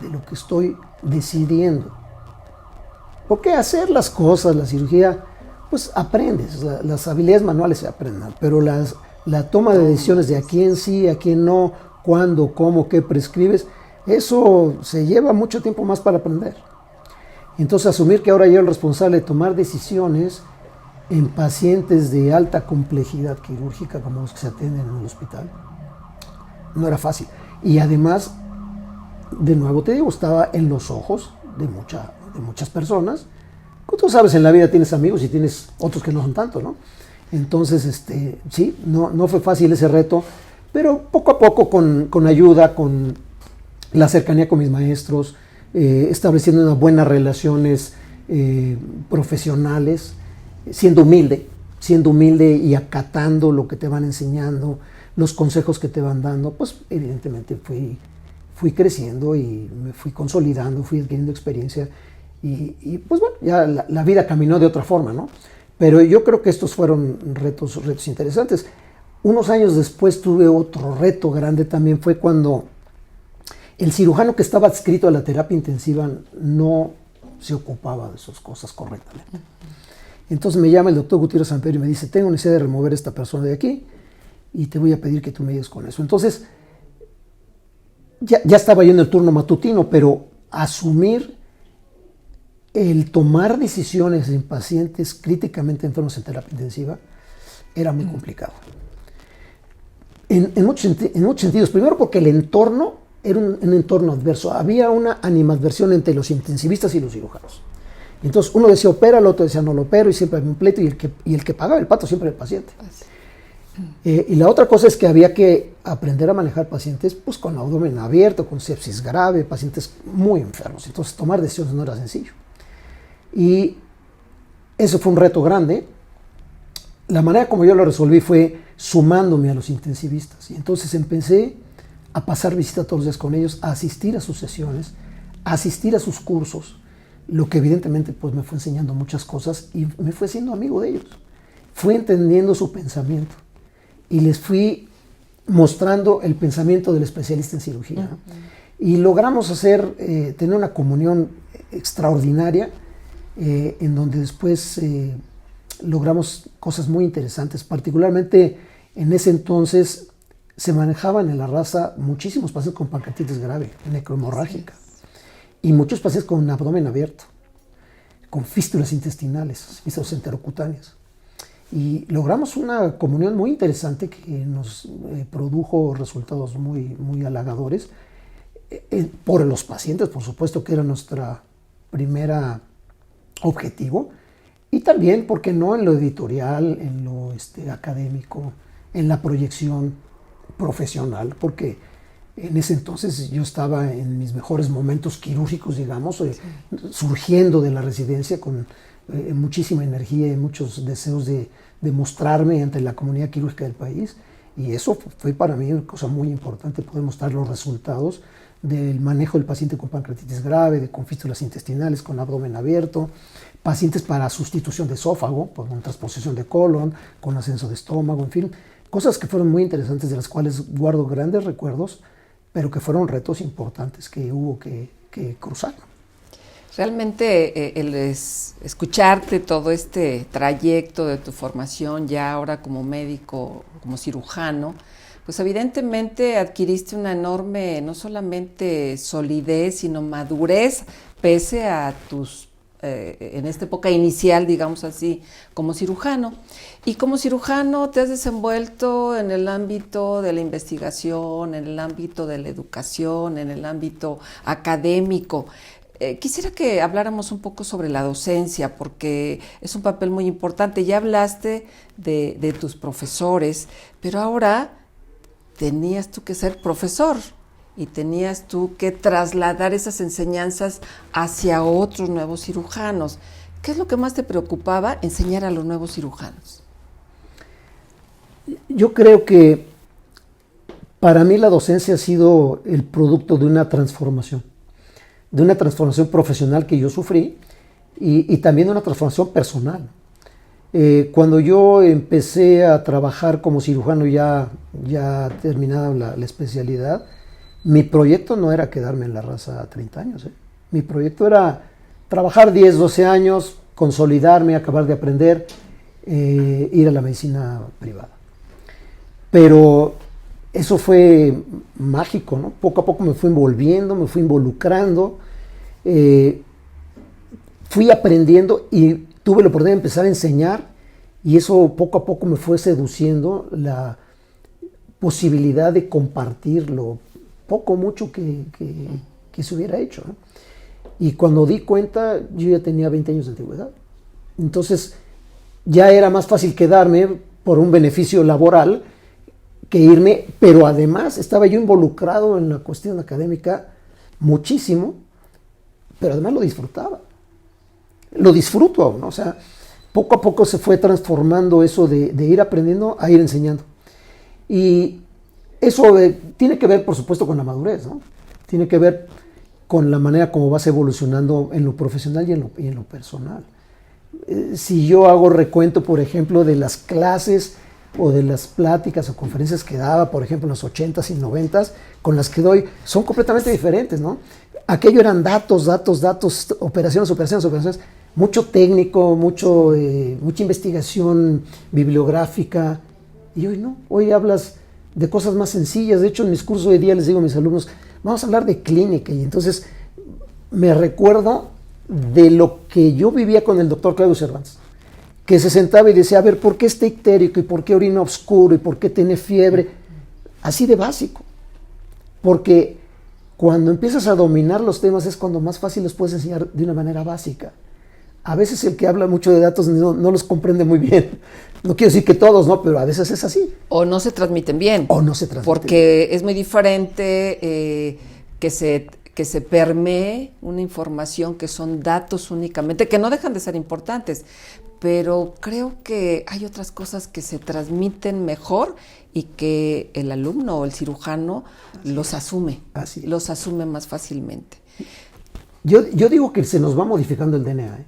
de lo que estoy decidiendo. Porque hacer las cosas, la cirugía, pues aprendes, las habilidades manuales se aprenden, pero la toma de decisiones de a quién sí, a quién no, cuándo, cómo, qué prescribes, eso se lleva mucho tiempo más para aprender. Entonces asumir que ahora yo soy el responsable de tomar decisiones en pacientes de alta complejidad quirúrgica como los que se atienden en el hospital, no era fácil. Y además, de nuevo te digo, estaba en los ojos de muchas personas. Como tú sabes, en la vida tienes amigos y tienes otros que no son tanto, ¿no? Entonces, sí, no fue fácil ese reto, pero poco a poco con ayuda, con la cercanía con mis maestros, estableciendo unas buenas relaciones profesionales, siendo humilde y acatando lo que te van enseñando, los consejos que te van dando, pues evidentemente fui creciendo y me fui consolidando, fui adquiriendo experiencia y pues bueno, ya la vida caminó de otra forma, ¿no? Pero yo creo que estos fueron retos interesantes. Unos años después tuve otro reto grande también, fue cuando el cirujano que estaba adscrito a la terapia intensiva no se ocupaba de sus cosas correctamente. Entonces me llama el doctor Gutiérrez Samperio y me dice, tengo necesidad de remover a esta persona de aquí y te voy a pedir que tú me ayudes con eso. Entonces, ya estaba yo en el turno matutino, pero asumir el tomar decisiones en pacientes críticamente enfermos en terapia intensiva era muy complicado. En muchos sentidos. Primero porque el entorno era un entorno adverso. Había una animadversión entre los intensivistas y los cirujanos. Entonces uno decía opera, el otro decía no lo opero, y siempre había un pleito, y el que pagaba el pato siempre era el paciente. Y la otra cosa es que había que aprender a manejar pacientes pues, con abdomen abierto, con sepsis grave, pacientes muy enfermos. Entonces tomar decisiones no era sencillo. Y eso fue un reto grande. La manera como yo lo resolví fue sumándome a los intensivistas. Y entonces empecé a pasar visita todos los días con ellos, a asistir a sus sesiones, a asistir a sus cursos, lo que evidentemente pues, me fue enseñando muchas cosas y me fue siendo amigo de ellos. Fui entendiendo su pensamiento y les fui mostrando el pensamiento del especialista en cirugía. Y logramos tener una comunión extraordinaria en donde después logramos cosas muy interesantes. Particularmente en ese entonces se manejaban en la raza muchísimos pacientes con pancreatitis grave, necrohemorrágica, y muchos pacientes con abdomen abierto, con fístulas intestinales, fístulas enterocutáneas. Y logramos una comunión muy interesante que nos produjo resultados muy, muy halagadores por los pacientes, por supuesto, que era nuestra primera objetivo, y también, ¿por qué no?, en lo editorial, en lo académico, en la proyección profesional, porque en ese entonces yo estaba en mis mejores momentos quirúrgicos, digamos, surgiendo de la residencia con muchísima energía y muchos deseos de mostrarme ante la comunidad quirúrgica del país, y eso fue para mí una cosa muy importante, poder mostrar los resultados del manejo del paciente con pancreatitis grave, con fístulas intestinales, con abdomen abierto, pacientes para sustitución de esófago, con transposición de colon, con ascenso de estómago, en fin, cosas que fueron muy interesantes, de las cuales guardo grandes recuerdos, pero que fueron retos importantes que hubo que cruzar.
Realmente el escucharte todo este trayecto de tu formación ya ahora como médico, como cirujano, pues evidentemente adquiriste una enorme, no solamente solidez, sino madurez, pese a tus, en esta época inicial, digamos así, como cirujano. Y como cirujano te has desenvuelto en el ámbito de la investigación, en el ámbito de la educación, en el ámbito académico. Quisiera que habláramos un poco sobre la docencia, porque es un papel muy importante. Ya hablaste de tus profesores, pero ahora tenías tú que ser profesor y tenías tú que trasladar esas enseñanzas hacia otros nuevos cirujanos. ¿Qué es lo que más te preocupaba enseñar a los nuevos cirujanos?
Yo creo que para mí la docencia ha sido el producto de una transformación profesional que yo sufrí y también de una transformación personal. Cuando yo empecé a trabajar como cirujano ya terminada la especialidad, mi proyecto no era quedarme en la raza 30 años. Mi proyecto era trabajar 10, 12 años, consolidarme, acabar de aprender, ir a la medicina privada. Pero eso fue mágico, ¿no? Poco a poco me fui envolviendo, me fui involucrando, fui aprendiendo y tuve la oportunidad de empezar a enseñar, y eso poco a poco me fue seduciendo la posibilidad de compartir lo poco mucho que se hubiera hecho, ¿no? Y cuando di cuenta, yo ya tenía 20 años de antigüedad. Entonces ya era más fácil quedarme por un beneficio laboral que irme, pero además estaba yo involucrado en la cuestión académica muchísimo, pero además lo disfrutaba. Lo disfruto aún, ¿no? O sea, poco a poco se fue transformando eso de ir aprendiendo a ir enseñando. Y eso tiene que ver, por supuesto, con la madurez, ¿no? Tiene que ver con la manera como vas evolucionando en lo profesional y en lo personal. Si yo hago recuento, por ejemplo, de las clases o de las pláticas o conferencias que daba, por ejemplo, en los 80s y 90s, con las que doy, son completamente diferentes, ¿no? Aquello eran datos, operaciones, mucho técnico, mucha investigación bibliográfica, y hoy no, hoy hablas de cosas más sencillas. De hecho, en mis cursos de día les digo a mis alumnos, vamos a hablar de clínica, y entonces me recuerdo de lo que yo vivía con el doctor Claudio Cervantes, que se sentaba y decía, a ver, ¿por qué está ictérico? ¿Y por qué orina oscuro? ¿Y por qué tiene fiebre? Así de básico. Porque cuando empiezas a dominar los temas es cuando más fácil los puedes enseñar de una manera básica. a veces el que habla mucho de datos no los comprende muy bien. No quiero decir que todos, ¿no? Pero a veces es así.
O no se transmiten bien.
O no se transmiten.
Porque es muy diferente que se permee una información que son datos únicamente, que no dejan de ser importantes, pero creo que hay otras cosas que se transmiten mejor y que el alumno o el cirujano los asume más fácilmente.
Yo digo que se nos va modificando el DNA,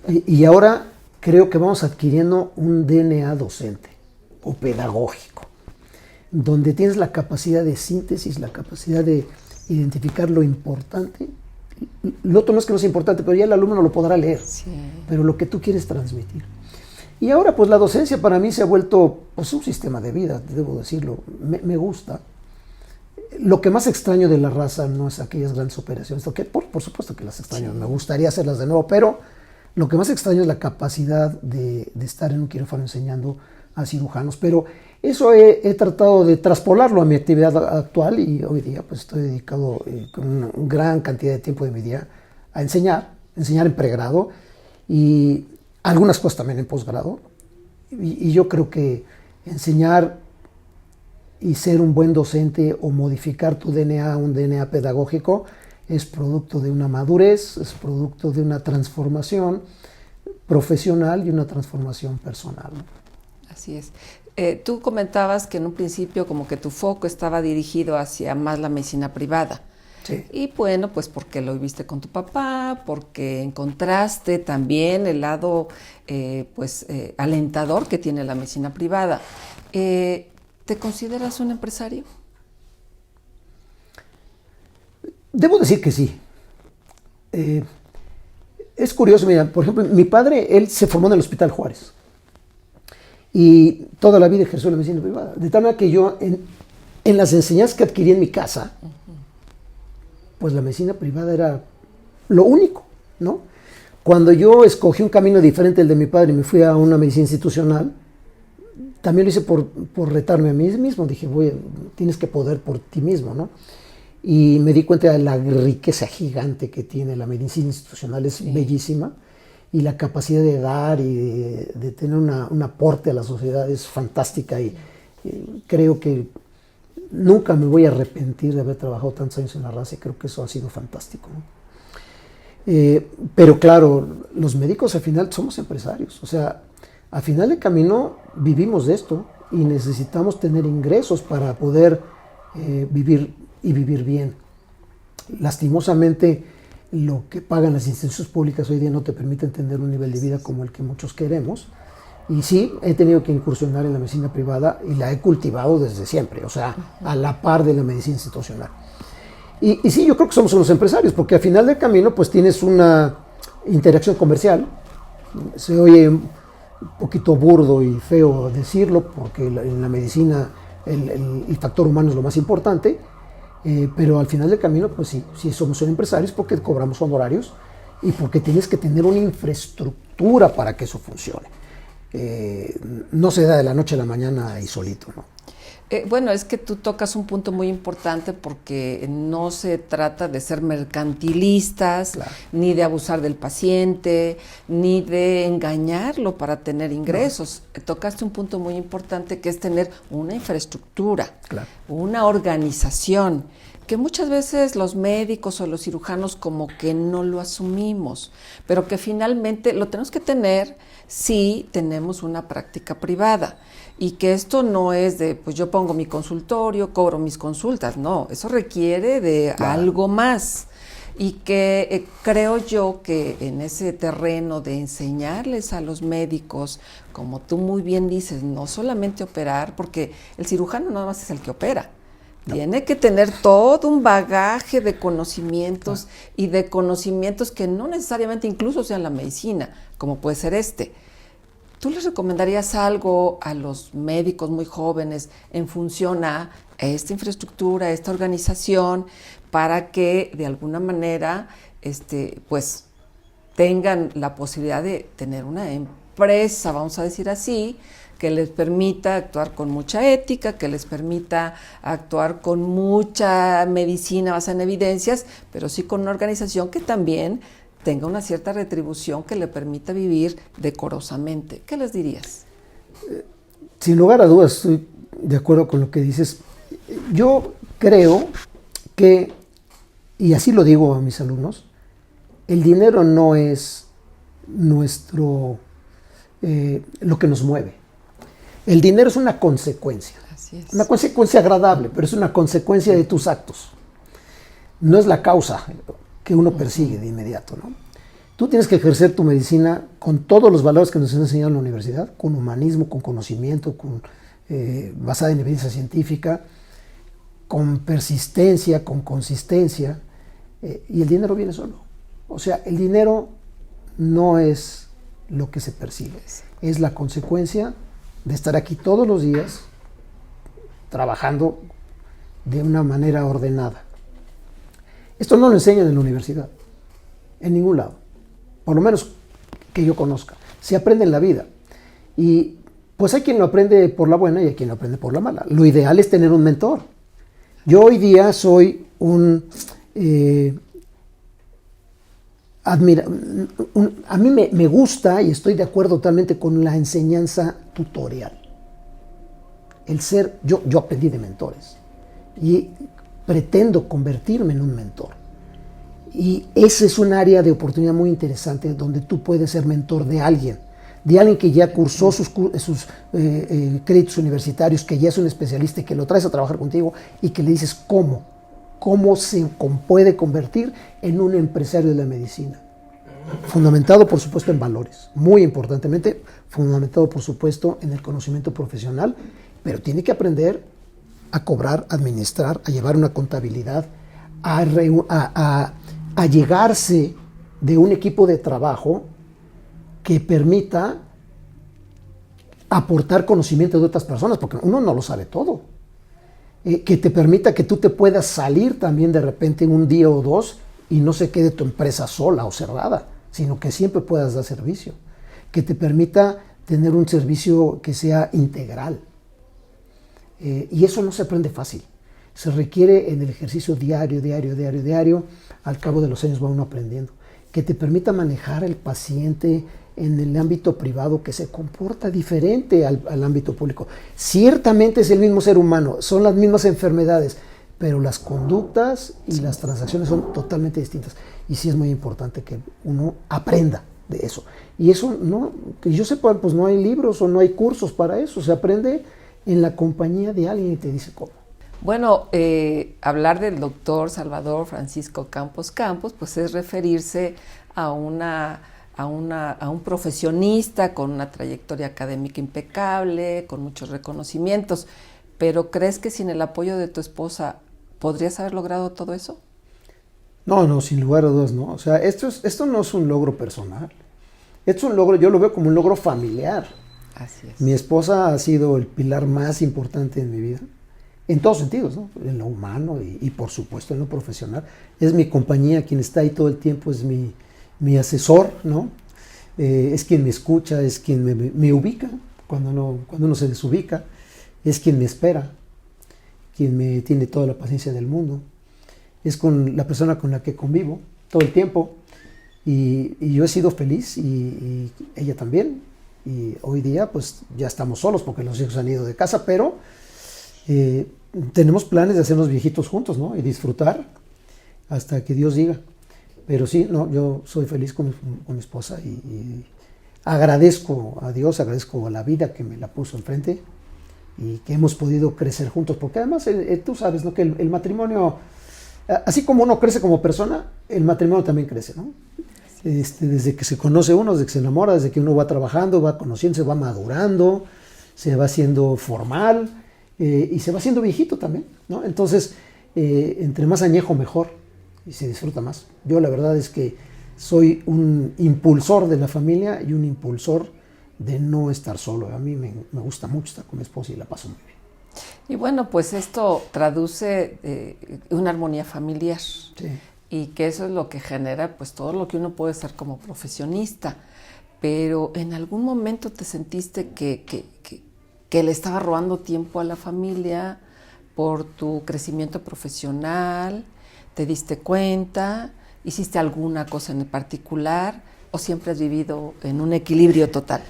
y ahora creo que vamos adquiriendo un DNA docente o pedagógico, donde tienes la capacidad de síntesis, la capacidad de identificar lo importante. Lo otro no es que no sea importante, pero ya el alumno lo podrá leer, sí, pero lo que tú quieres transmitir. Y ahora pues la docencia para mí se ha vuelto pues un sistema de vida, debo decirlo, me gusta. Lo que más extraño de la raza no es aquellas grandes operaciones, que por supuesto que las extraño, sí, me gustaría hacerlas de nuevo, pero lo que más extraño es la capacidad de estar en un quirófano enseñando a cirujanos, pero eso he tratado de traspolarlo a mi actividad actual, y hoy día pues estoy dedicado con una gran cantidad de tiempo de mi día a enseñar en pregrado y algunas cosas también en posgrado, y yo creo que enseñar y ser un buen docente o modificar tu DNA a un DNA pedagógico es producto de una madurez, es producto de una transformación profesional y una transformación personal, ¿no?
Así es. Tú comentabas que en un principio como que tu foco estaba dirigido hacia más la medicina privada.
Sí.
Y bueno, pues porque lo viviste con tu papá, porque encontraste también el lado alentador que tiene la medicina privada. ¿Te consideras un empresario?
Debo decir que sí. Es curioso, mira, por ejemplo, mi padre, él se formó en el Hospital Juárez y toda la vida ejerció la medicina privada. De tal manera que yo, en las enseñanzas que adquirí en mi casa, pues la medicina privada era lo único, ¿no? Cuando yo escogí un camino diferente al de mi padre y me fui a una medicina institucional, también lo hice por retarme a mí mismo. Dije, tienes que poder por ti mismo, ¿no? Y me di cuenta de la riqueza gigante que tiene la medicina institucional, es bellísima, y la capacidad de dar y de tener un aporte a la sociedad es fantástica, y creo que nunca me voy a arrepentir de haber trabajado tantos años en la raza, y creo que eso ha sido fantástico, ¿no? Pero claro, los médicos al final somos empresarios, o sea, al final del camino vivimos de esto y necesitamos tener ingresos para poder vivir y vivir bien. Lastimosamente, lo que pagan las instituciones públicas hoy día no te permiten tener un nivel de vida como el que muchos queremos. Y sí, he tenido que incursionar en la medicina privada y la he cultivado desde siempre, o sea, a la par de la medicina institucional. Y sí, yo creo que somos unos empresarios, porque al final del camino pues tienes una interacción comercial. Se oye un poquito burdo y feo decirlo, porque en la medicina el factor humano es lo más importante, pero al final del camino pues sí somos empresarios, porque cobramos honorarios y porque tienes que tener una infraestructura para que eso funcione. No se da de la noche a la mañana y solito, ¿no?
Bueno, es que tú tocas un punto muy importante, porque no se trata de ser mercantilistas, claro, ni de abusar del paciente, ni de engañarlo para tener ingresos. No. Tocaste un punto muy importante, que es tener una infraestructura, claro, una organización, que muchas veces los médicos o los cirujanos como que no lo asumimos, pero que finalmente lo tenemos que tener si tenemos una práctica privada. Y que esto no es de, pues yo pongo mi consultorio, cobro mis consultas, no, eso requiere de algo más. Y que creo yo que en ese terreno de enseñarles a los médicos, como tú muy bien dices, no solamente operar, porque el cirujano nada más es el que opera. No. Tiene que tener todo un bagaje de conocimientos, y de conocimientos que no necesariamente incluso sean la medicina, como puede ser este. ¿Tú les recomendarías algo a los médicos muy jóvenes en función a esta infraestructura, a esta organización, para que de alguna manera pues tengan la posibilidad de tener una empresa, vamos a decir así, que les permita actuar con mucha ética, que les permita actuar con mucha medicina basada en evidencias, pero sí con una organización que también tenga una cierta retribución que le permita vivir decorosamente. ¿Qué les dirías?
Sin lugar a dudas, estoy de acuerdo con lo que dices. Yo creo que, y así lo digo a mis alumnos, el dinero no es lo que nos mueve. El dinero es una consecuencia.
Así es.
Una consecuencia agradable, pero es una consecuencia de tus actos. No es la causa que uno persigue de inmediato, ¿no? Tú tienes que ejercer tu medicina con todos los valores que nos han enseñado en la universidad, con humanismo, con conocimiento, basada en evidencia científica, con persistencia, con consistencia, y el dinero viene solo. O sea, el dinero no es lo que se percibe, es la consecuencia de estar aquí todos los días trabajando de una manera ordenada. Esto no lo enseñan en la universidad, en ningún lado, por lo menos que yo conozca. Se aprende en la vida. Y pues hay quien lo aprende por la buena y hay quien lo aprende por la mala. Lo ideal es tener un mentor. Yo hoy día soy a mí me gusta y estoy de acuerdo totalmente con la enseñanza tutorial. Yo aprendí de mentores y pretendo convertirme en un mentor. Y ese es un área de oportunidad muy interesante donde tú puedes ser mentor de alguien que ya cursó sus créditos universitarios, que ya es un especialista y que lo traes a trabajar contigo y que le dices cómo se puede convertir en un empresario de la medicina. Fundamentado, por supuesto, en valores, muy importantemente, fundamentado, por supuesto, en el conocimiento profesional, pero tiene que aprender a cobrar, a administrar, a llevar una contabilidad, a llegarse de un equipo de trabajo que permita aportar conocimiento de otras personas, porque uno no lo sabe todo. Que te permita que tú te puedas salir también de repente en un día o dos y no se quede tu empresa sola o cerrada, sino que siempre puedas dar servicio. Que te permita tener un servicio que sea integral. Y eso no se aprende fácil. Se requiere en el ejercicio diario. Al cabo de los años va uno aprendiendo. Que te permita manejar el paciente en el ámbito privado, que se comporta diferente al ámbito público. Ciertamente es el mismo ser humano, son las mismas enfermedades, pero las conductas y las transacciones son totalmente distintas. Y sí es muy importante que uno aprenda de eso. Y eso, no, que yo sepa, pues no hay libros o no hay cursos para eso. Se aprende en la compañía de alguien y te dice cómo.
Bueno, hablar del doctor Salvador Francisco Campos Campos, pues es referirse a un profesionista con una trayectoria académica impecable, con muchos reconocimientos. Pero ¿crees que sin el apoyo de tu esposa podrías haber logrado todo eso?
No, sin lugar a dudas no. O sea, esto no es un logro personal. Esto es un logro, yo lo veo como un logro familiar.
Así es.
Mi esposa ha sido el pilar más importante en mi vida, en todos sentidos, ¿no? En lo humano y por supuesto en lo profesional. Es mi compañía, quien está ahí todo el tiempo, es mi asesor, ¿no? Es quien me escucha, es quien me ubica cuando uno se desubica, es quien me espera, quien me tiene toda la paciencia del mundo, es con la persona con la que convivo todo el tiempo y yo he sido feliz y ella también. Y hoy día pues ya estamos solos porque los hijos han ido de casa, pero tenemos planes de hacernos viejitos juntos, ¿no? Y disfrutar hasta que Dios diga. Pero sí, no, yo soy feliz con mi esposa y agradezco a Dios, agradezco a la vida que me la puso enfrente y que hemos podido crecer juntos. Porque además tú sabes, ¿no? Que el matrimonio, así como uno crece como persona, el matrimonio también crece, ¿no? Desde que se conoce uno, desde que se enamora, desde que uno va trabajando, va conociendo, se va madurando, se va haciendo formal y se va haciendo viejito también, ¿no? Entonces, entre más añejo, mejor y se disfruta más. Yo la verdad es que soy un impulsor de la familia y un impulsor de no estar solo. A mí me gusta mucho estar con mi esposa y la paso muy bien.
Y bueno, pues esto traduce una armonía familiar.
Sí.
Y que eso es lo que genera pues todo lo que uno puede ser como profesionista. Pero ¿en algún momento te sentiste que le estaba robando tiempo a la familia por tu crecimiento profesional? ¿Te diste cuenta? ¿Hiciste alguna cosa en particular o siempre has vivido en un equilibrio total?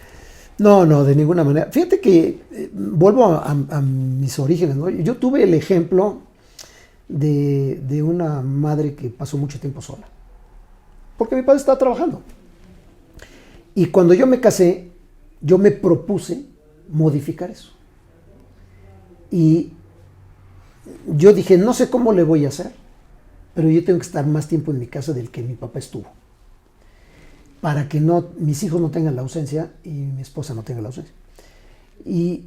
No, de ninguna manera. Fíjate que vuelvo a mis orígenes, ¿no? Yo tuve el ejemplo de una madre que pasó mucho tiempo sola, porque mi padre estaba trabajando. Y cuando yo me casé, yo me propuse modificar eso. Y yo dije, no sé cómo le voy a hacer, pero yo tengo que estar más tiempo en mi casa del que mi papá estuvo, para que mis hijos no tengan la ausencia y mi esposa no tenga la ausencia. Y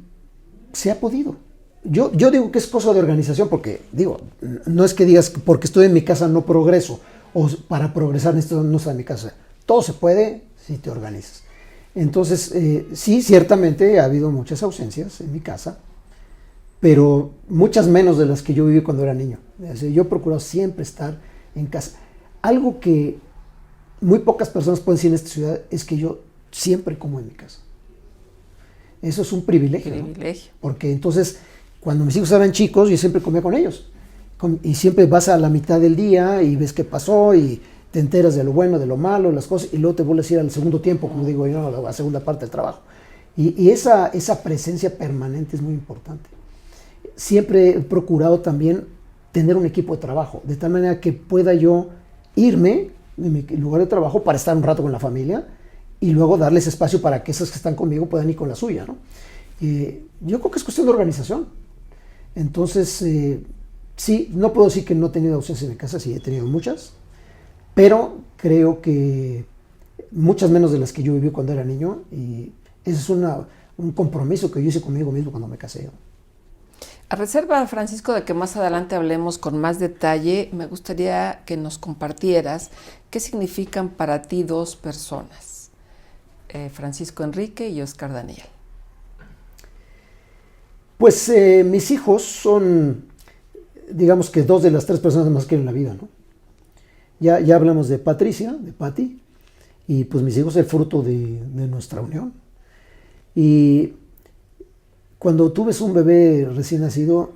se ha podido. Yo digo que es cosa de organización, porque digo, no es que digas que porque estoy en mi casa no progreso, o para progresar necesito no estar en mi casa. Todo se puede si te organizas. Entonces, sí, ciertamente ha habido muchas ausencias en mi casa, pero muchas menos de las que yo viví cuando era niño. Yo he procurado siempre estar en casa. Algo que muy pocas personas pueden decir en esta ciudad es que yo siempre como en mi casa. Eso es un privilegio. ¿No? Porque entonces, cuando mis hijos eran chicos, yo siempre comía con ellos. Y siempre vas a la mitad del día y ves qué pasó y te enteras de lo bueno, de lo malo, las cosas, y luego te vuelves a ir al segundo tiempo, como digo yo, a la segunda parte del trabajo. Y esa presencia permanente es muy importante. Siempre he procurado también tener un equipo de trabajo, de tal manera que pueda yo irme de mi lugar de trabajo para estar un rato con la familia y luego darles espacio para que esos que están conmigo puedan ir con la suya, ¿no? Yo creo que es cuestión de organización. Entonces, sí, no puedo decir que no he tenido ausencias en mi casa, sí he tenido muchas, pero creo que muchas menos de las que yo viví cuando era niño, y ese es un compromiso que yo hice conmigo mismo cuando me casé.
A reserva, Francisco, de que más adelante hablemos con más detalle, me gustaría que nos compartieras qué significan para ti dos personas, Francisco Enrique y Oscar Daniel.
Pues mis hijos son, digamos que dos de las tres personas más que en la vida, ¿no? Ya hablamos de Patricia, de Patti, y pues mis hijos es el fruto de nuestra unión. Y cuando tú ves un bebé recién nacido,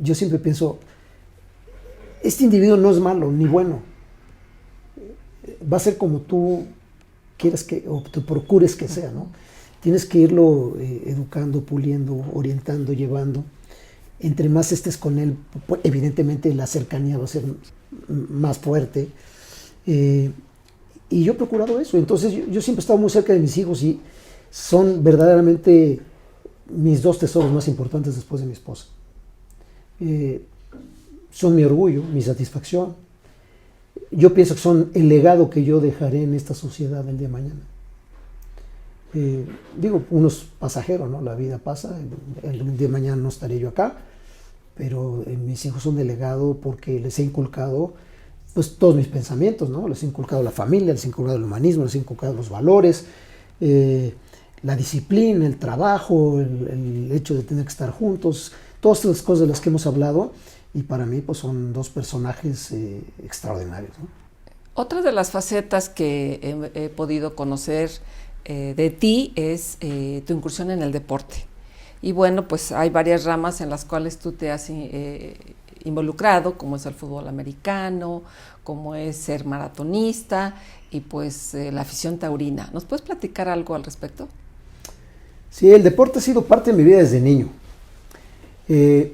yo siempre pienso, este individuo no es malo ni bueno, va a ser como tú quieras o te procures que sea, ¿no? Tienes que irlo educando, puliendo, orientando, llevando. Entre más estés con él, pues, evidentemente la cercanía va a ser más fuerte. Y yo he procurado eso. Entonces yo siempre he estado muy cerca de mis hijos y son verdaderamente mis dos tesoros más importantes después de mi esposa. Son mi orgullo, mi satisfacción. Yo pienso que son el legado que yo dejaré en esta sociedad el día de mañana. Digo, uno es pasajero, ¿no? La vida pasa, el día de mañana no estaré yo acá, pero mis hijos son de legado porque les he inculcado pues todos mis pensamientos, ¿no? Les he inculcado la familia, les he inculcado el humanismo, les he inculcado los valores, la disciplina, el trabajo, el hecho de tener que estar juntos, todas las cosas de las que hemos hablado, y para mí pues son dos personajes extraordinarios, ¿no?
Otra de las facetas que he podido conocer de ti es tu incursión en el deporte. Y bueno, pues hay varias ramas en las cuales tú te has involucrado, como es el fútbol americano, como es ser maratonista y pues la afición taurina. ¿Nos puedes platicar algo al respecto?
Sí, el deporte ha sido parte de mi vida desde niño. El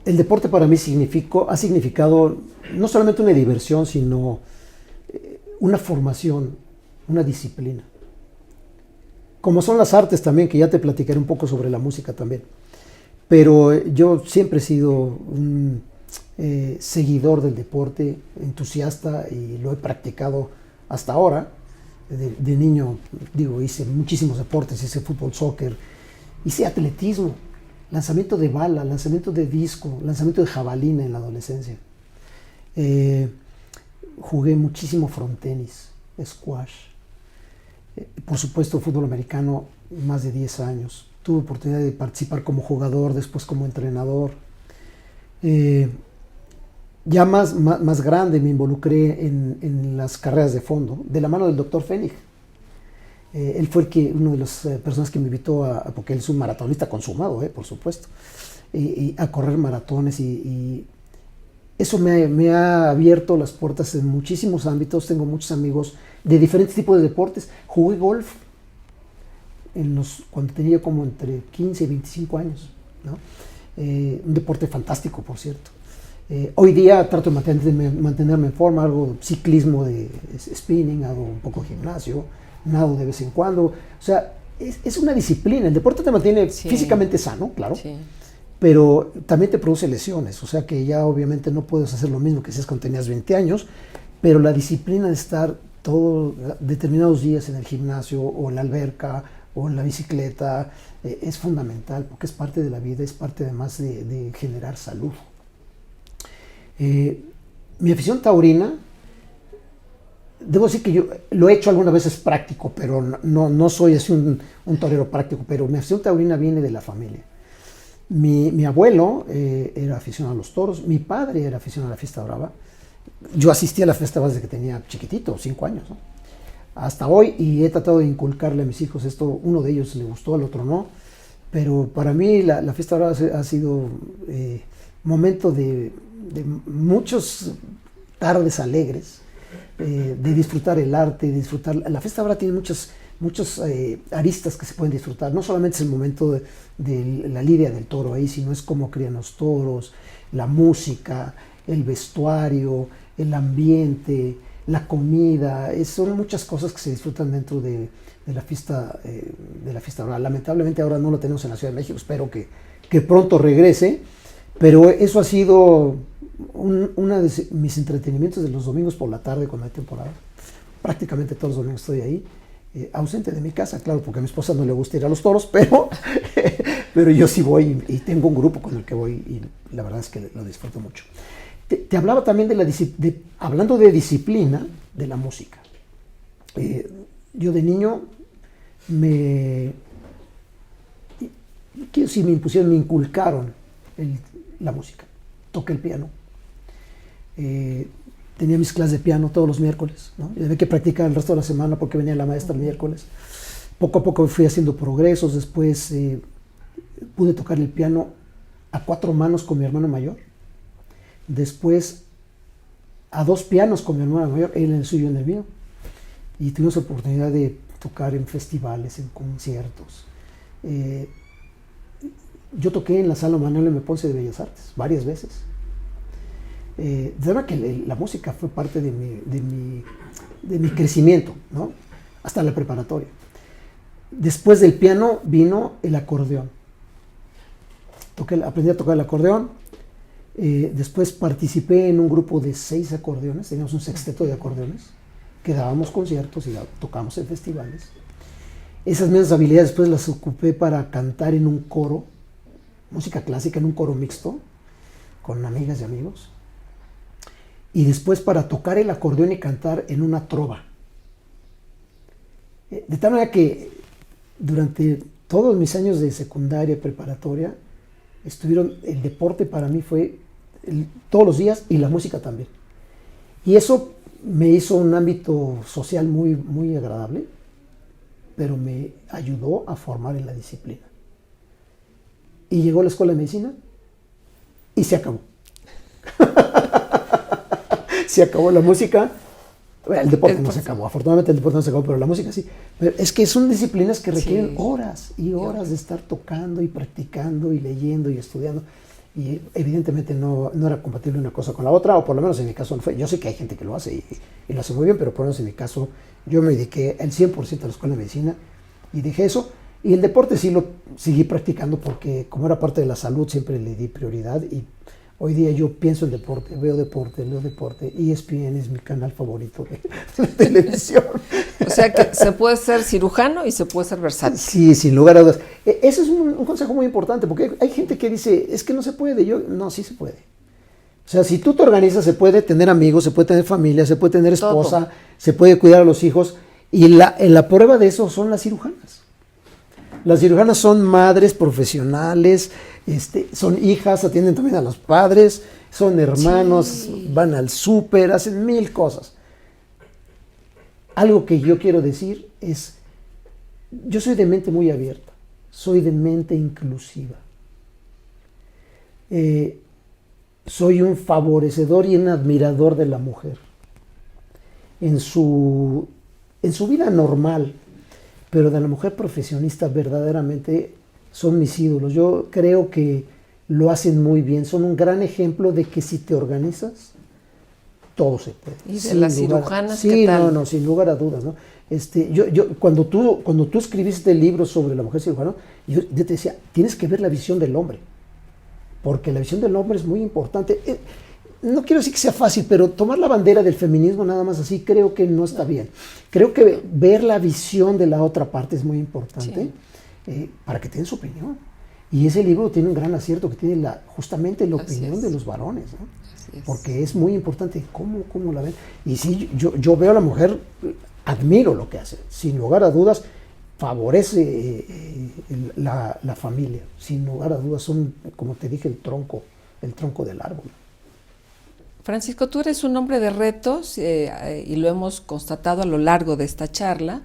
deporte para mí ha significado no solamente una diversión, sino una formación, una disciplina. Como son las artes también, que ya te platicaré un poco sobre la música también. Pero yo siempre he sido un seguidor del deporte, entusiasta, y lo he practicado hasta ahora. De niño, digo, hice muchísimos deportes, hice fútbol, soccer, hice atletismo, lanzamiento de bala, lanzamiento de disco, lanzamiento de jabalina en la adolescencia. Jugué muchísimo frontenis, squash. Por supuesto, fútbol americano, más de 10 años. Tuve oportunidad de participar como jugador, después como entrenador. Ya más grande me involucré en las carreras de fondo, de la mano del doctor Fénix. Él fue uno de las personas que me invitó porque él es un maratonista consumado, por supuesto, a correr maratones, y Eso me ha abierto las puertas en muchísimos ámbitos. Tengo muchos amigos de diferentes tipos de deportes. Jugué golf cuando tenía como entre 15 y 25 años, ¿no? Un deporte fantástico, por cierto. Hoy día trato de mantenerme en forma, hago ciclismo de spinning, hago un poco de gimnasio, nado de vez en cuando. O sea, es una disciplina. El deporte te mantiene físicamente sano, claro, pero también te produce lesiones. O sea que ya obviamente no puedes hacer lo mismo que hacías cuando tenías 20 años, pero la disciplina de estar todos determinados días en el gimnasio o en la alberca o en la bicicleta es fundamental, porque es parte de la vida, es parte además de generar salud. Mi afición taurina, debo decir que yo lo he hecho algunas veces práctico, pero no soy así un torero práctico, pero mi afición taurina viene de la familia. Mi abuelo era aficionado a los toros, mi padre era aficionado a la fiesta brava. Yo asistí a la fiesta brava desde que tenía chiquitito, 5 años, ¿no? Hasta hoy, y he tratado de inculcarle a mis hijos esto. Uno de ellos le gustó, al otro no, pero para mí la fiesta brava ha sido momento de muchas tardes alegres, de disfrutar el arte, de disfrutar. La fiesta brava tiene muchas aristas que se pueden disfrutar. No solamente es el momento de la lidia del toro ahí, sino es cómo crían los toros, la música, el vestuario, el ambiente, la comida. Son muchas cosas que se disfrutan dentro de la fiesta brava. Lamentablemente ahora no lo tenemos en la Ciudad de México, espero que pronto regrese, pero eso ha sido uno de mis entretenimientos de los domingos por la tarde cuando hay temporada. Prácticamente todos los domingos estoy ahí, ausente de mi casa, claro, porque a mi esposa no le gusta ir a los toros, pero yo sí voy y tengo un grupo con el que voy y la verdad es que lo disfruto mucho. Te hablaba también hablando de disciplina, de la música. Yo de niño me inculcaron la música. Toqué el piano. Tenía mis clases de piano todos los miércoles, ¿no? Y había que practicar el resto de la semana porque venía la maestra el miércoles. Poco a poco fui haciendo progresos. Después pude tocar el piano a 4 manos con mi hermano mayor. Después a 2 pianos con mi hermano mayor, él en el suyo y en el mío. Y tuvimos la oportunidad de tocar en festivales, en conciertos. Yo toqué en la Sala Manuel M. Ponce de Bellas Artes varias veces. De verdad que la música fue parte de mi crecimiento, ¿no? Hasta la preparatoria. Después del piano vino el acordeón. Aprendí a tocar el acordeón. Después participé en un grupo de 6 acordeones. Teníamos un sexteto de acordeones que dábamos conciertos y tocamos en festivales. Esas mismas habilidades después las ocupé para cantar en un coro, música clásica, en un coro mixto con amigas y amigos. Y después para tocar el acordeón y cantar en una trova. De tal manera que durante todos mis años de secundaria, preparatoria, el deporte para mí fue todos los días y la música también. Y eso me hizo un ámbito social muy, muy agradable, pero me ayudó a formar en la disciplina. Y llegó la escuela de medicina y se acabó. Se acabó la música. El deporte no se acabó, afortunadamente el deporte no se acabó, pero la música sí. Pero es que son disciplinas que requieren horas y horas de estar tocando y practicando y leyendo y estudiando. Y evidentemente no era compatible una cosa con la otra, o por lo menos en mi caso no fue. Yo sé que hay gente que lo hace y lo hace muy bien, pero por lo menos en mi caso yo me dediqué el 100% a la escuela de medicina y dejé eso. Y el deporte sí lo seguí practicando porque como era parte de la salud siempre le di prioridad y hoy día yo pienso en deporte, leo deporte. ESPN es mi canal favorito de televisión.
O sea que se puede ser cirujano y se puede ser versátil.
Sí, sin lugar a dudas. Ese es un consejo muy importante porque hay gente que dice, es que no se puede. No, sí se puede. O sea, si tú te organizas, se puede tener amigos, se puede tener familia, se puede tener esposa, todo. Se puede cuidar a los hijos. Y la prueba de eso son las cirujanas. Las cirujanas son madres profesionales, son hijas, atienden también a los padres, son hermanos, van al súper, hacen 1000 cosas. Algo que yo quiero decir es, yo soy de mente muy abierta, soy de mente inclusiva. soy un favorecedor y un admirador de la mujer en su vida normal, pero de la mujer profesionista verdaderamente son mis ídolos. Yo creo que lo hacen muy bien, son un gran ejemplo de que si te organizas, todo se puede.
¿Y de las cirujanas
sí,
qué tal?
No, sin lugar a dudas, ¿no? Cuando tú escribiste el libro sobre la mujer cirujana, yo te decía, tienes que ver la visión del hombre, porque la visión del hombre es muy importante. No quiero decir que sea fácil, pero tomar la bandera del feminismo nada más así creo que no está bien. Creo que ver la visión de la otra parte es muy importante, para que tengan su opinión. Y ese libro tiene un gran acierto, que tiene justamente la opinión de los varones, ¿no? Porque es muy importante cómo la ven. Y sí, yo veo a la mujer, admiro lo que hace, sin lugar a dudas, favorece la familia, sin lugar a dudas son, como te dije, el tronco del árbol.
Francisco, tú eres un hombre de retos y lo hemos constatado a lo largo de esta charla.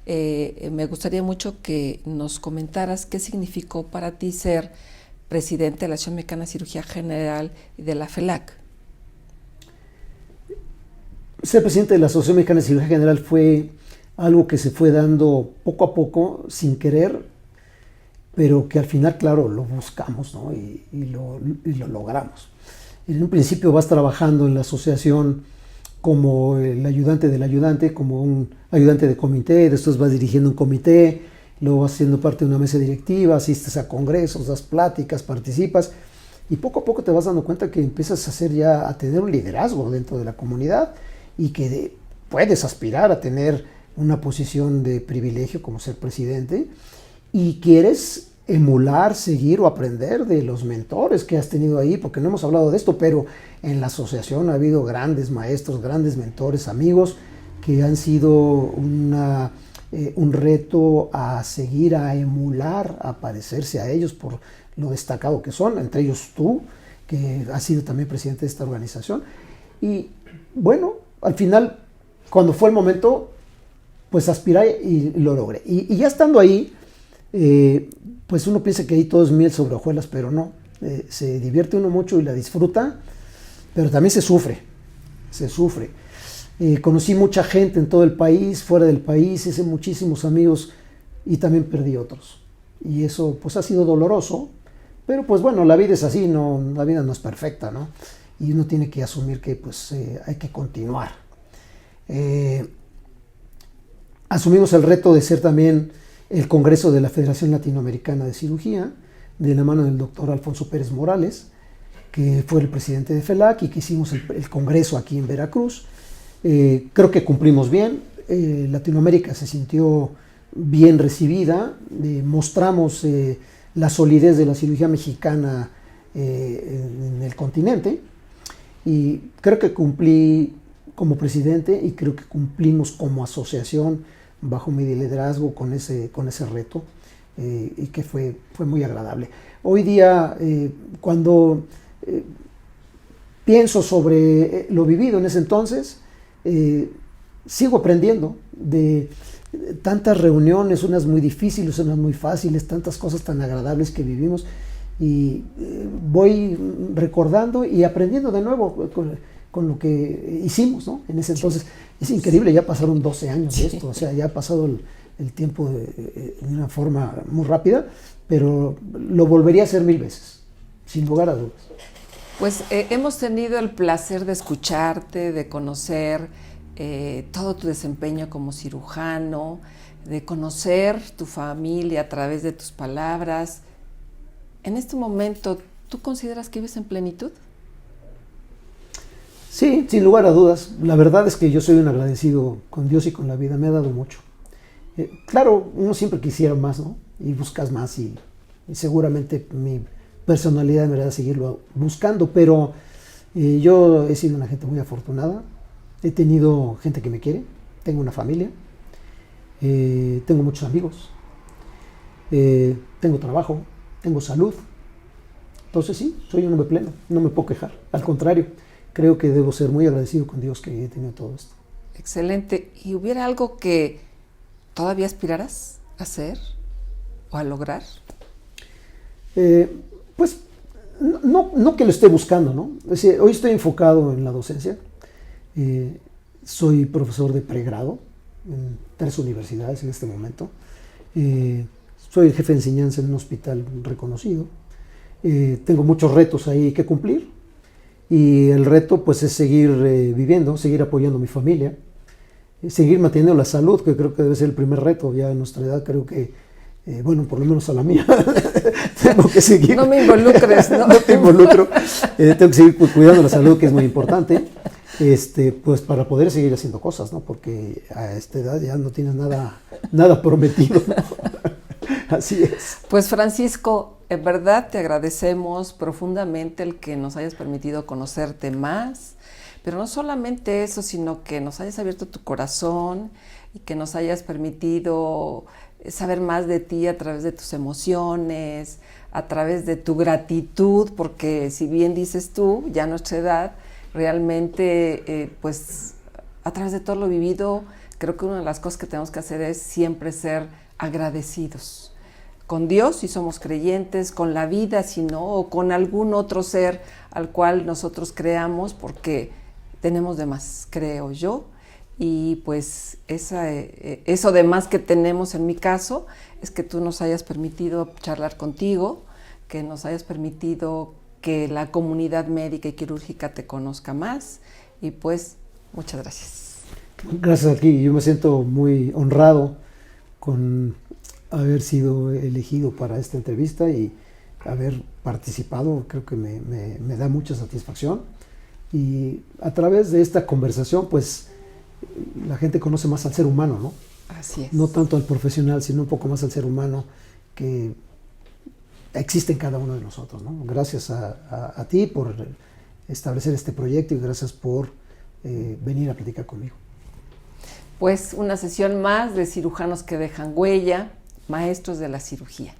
Me gustaría mucho que nos comentaras qué significó para ti ser presidente de la Asociación Mexicana de Cirugía General y de la FELAC.
Ser presidente de la Asociación Mexicana de Cirugía General fue algo que se fue dando poco a poco, sin querer, pero que al final, claro, lo buscamos, ¿no? y lo logramos. En un principio vas trabajando en la asociación como el ayudante del ayudante, como un ayudante de comité, después vas dirigiendo un comité, luego vas siendo parte de una mesa directiva, asistes a congresos, das pláticas, participas, y poco a poco te vas dando cuenta que empiezas a tener un liderazgo dentro de la comunidad y que puedes aspirar a tener una posición de privilegio como ser presidente, y quieres emular, seguir o aprender de los mentores que has tenido ahí, porque no hemos hablado de esto, pero en la asociación ha habido grandes maestros, grandes mentores, amigos que han sido un reto a seguir, a emular, a parecerse a ellos por lo destacado que son, entre ellos tú, que has sido también presidente de esta organización. Y bueno, al final, cuando fue el momento, pues aspiré y lo logré. Y ya estando ahí, pues uno piensa que ahí todo es miel sobre hojuelas, pero no. Se divierte uno mucho y la disfruta, pero también se sufre. Conocí mucha gente en todo el país, fuera del país, hice muchísimos amigos y también perdí otros. Y eso pues ha sido doloroso, pero pues bueno, la vida es así, la vida no es perfecta, ¿no? Y uno tiene que asumir que pues hay que continuar. Asumimos el reto de ser también el Congreso de la Federación Latinoamericana de Cirugía, de la mano del doctor Alfonso Pérez Morales, que fue el presidente de FELAC, y que hicimos el Congreso aquí en Veracruz. Creo que cumplimos bien. Latinoamérica se sintió bien recibida. Mostramos la solidez de la cirugía mexicana en el continente, y creo que cumplí como presidente y creo que cumplimos como asociación bajo mi liderazgo con ese reto, y que fue muy agradable. Hoy día, cuando pienso sobre lo vivido en ese entonces, sigo aprendiendo de tantas reuniones, unas muy difíciles, unas muy fáciles, tantas cosas tan agradables que vivimos, y voy recordando y aprendiendo de nuevo con lo que hicimos, ¿no? En ese entonces. Es increíble, ya pasaron 12 años de esto, o sea, ya ha pasado el tiempo de una forma muy rápida, pero lo volvería a hacer 1000 veces, sin lugar a dudas.
Pues hemos tenido el placer de escucharte, de conocer todo tu desempeño como cirujano, de conocer tu familia a través de tus palabras. En este momento, ¿tú consideras que vives en plenitud?
Sí, sin lugar a dudas. La verdad es que yo soy un agradecido con Dios y con la vida, me ha dado mucho. Claro, uno siempre quisiera más, ¿no? Y buscas más, y seguramente mi personalidad me hará seguirlo buscando, pero yo he sido una gente muy afortunada. He tenido gente que me quiere, tengo una familia, tengo muchos amigos, tengo trabajo, tengo salud. Entonces sí, soy un hombre pleno, no me puedo quejar, al contrario. Creo que debo ser muy agradecido con Dios que he tenido todo esto.
Excelente. ¿Y hubiera algo que todavía aspiraras a hacer o a lograr?
Pues no que lo esté buscando, ¿no? Es decir, hoy estoy enfocado en la docencia. Soy profesor de pregrado en 3 universidades en este momento. Soy el jefe de enseñanza en un hospital reconocido. Tengo muchos retos ahí que cumplir. Y el reto pues es seguir viviendo, seguir apoyando a mi familia, seguir manteniendo la salud, que creo que debe ser el primer reto. Ya en nuestra edad creo que, bueno, por lo menos a la mía, tengo que seguir.
No me involucres, ¿no?
No te involucro. Tengo que seguir cuidando la salud, que es muy importante, pues para poder seguir haciendo cosas, ¿no? Porque a esta edad ya no tienes nada prometido, ¿no? Así es.
Pues Francisco, en verdad te agradecemos profundamente el que nos hayas permitido conocerte más, pero no solamente eso, sino que nos hayas abierto tu corazón y que nos hayas permitido saber más de ti a través de tus emociones, a través de tu gratitud, porque si bien dices tú, ya a nuestra edad, realmente pues a través de todo lo vivido, creo que una de las cosas que tenemos que hacer es siempre ser agradecidos. Con Dios si somos creyentes, con la vida si no, o con algún otro ser al cual nosotros creamos, porque tenemos de más, creo yo, y pues eso de más que tenemos en mi caso es que tú nos hayas permitido charlar contigo, que nos hayas permitido que la comunidad médica y quirúrgica te conozca más, y pues muchas gracias.
Gracias a ti, yo me siento muy honrado con haber sido elegido para esta entrevista y haber participado. Creo que me da mucha satisfacción, y a través de esta conversación pues la gente conoce más al ser humano, ¿no?
Así es.
No tanto al profesional, sino un poco más al ser humano que existe en cada uno de nosotros, ¿no? Gracias a ti por establecer este proyecto y gracias por venir a platicar conmigo.
Pues una sesión más de cirujanos que dejan huella, maestros de la cirugía.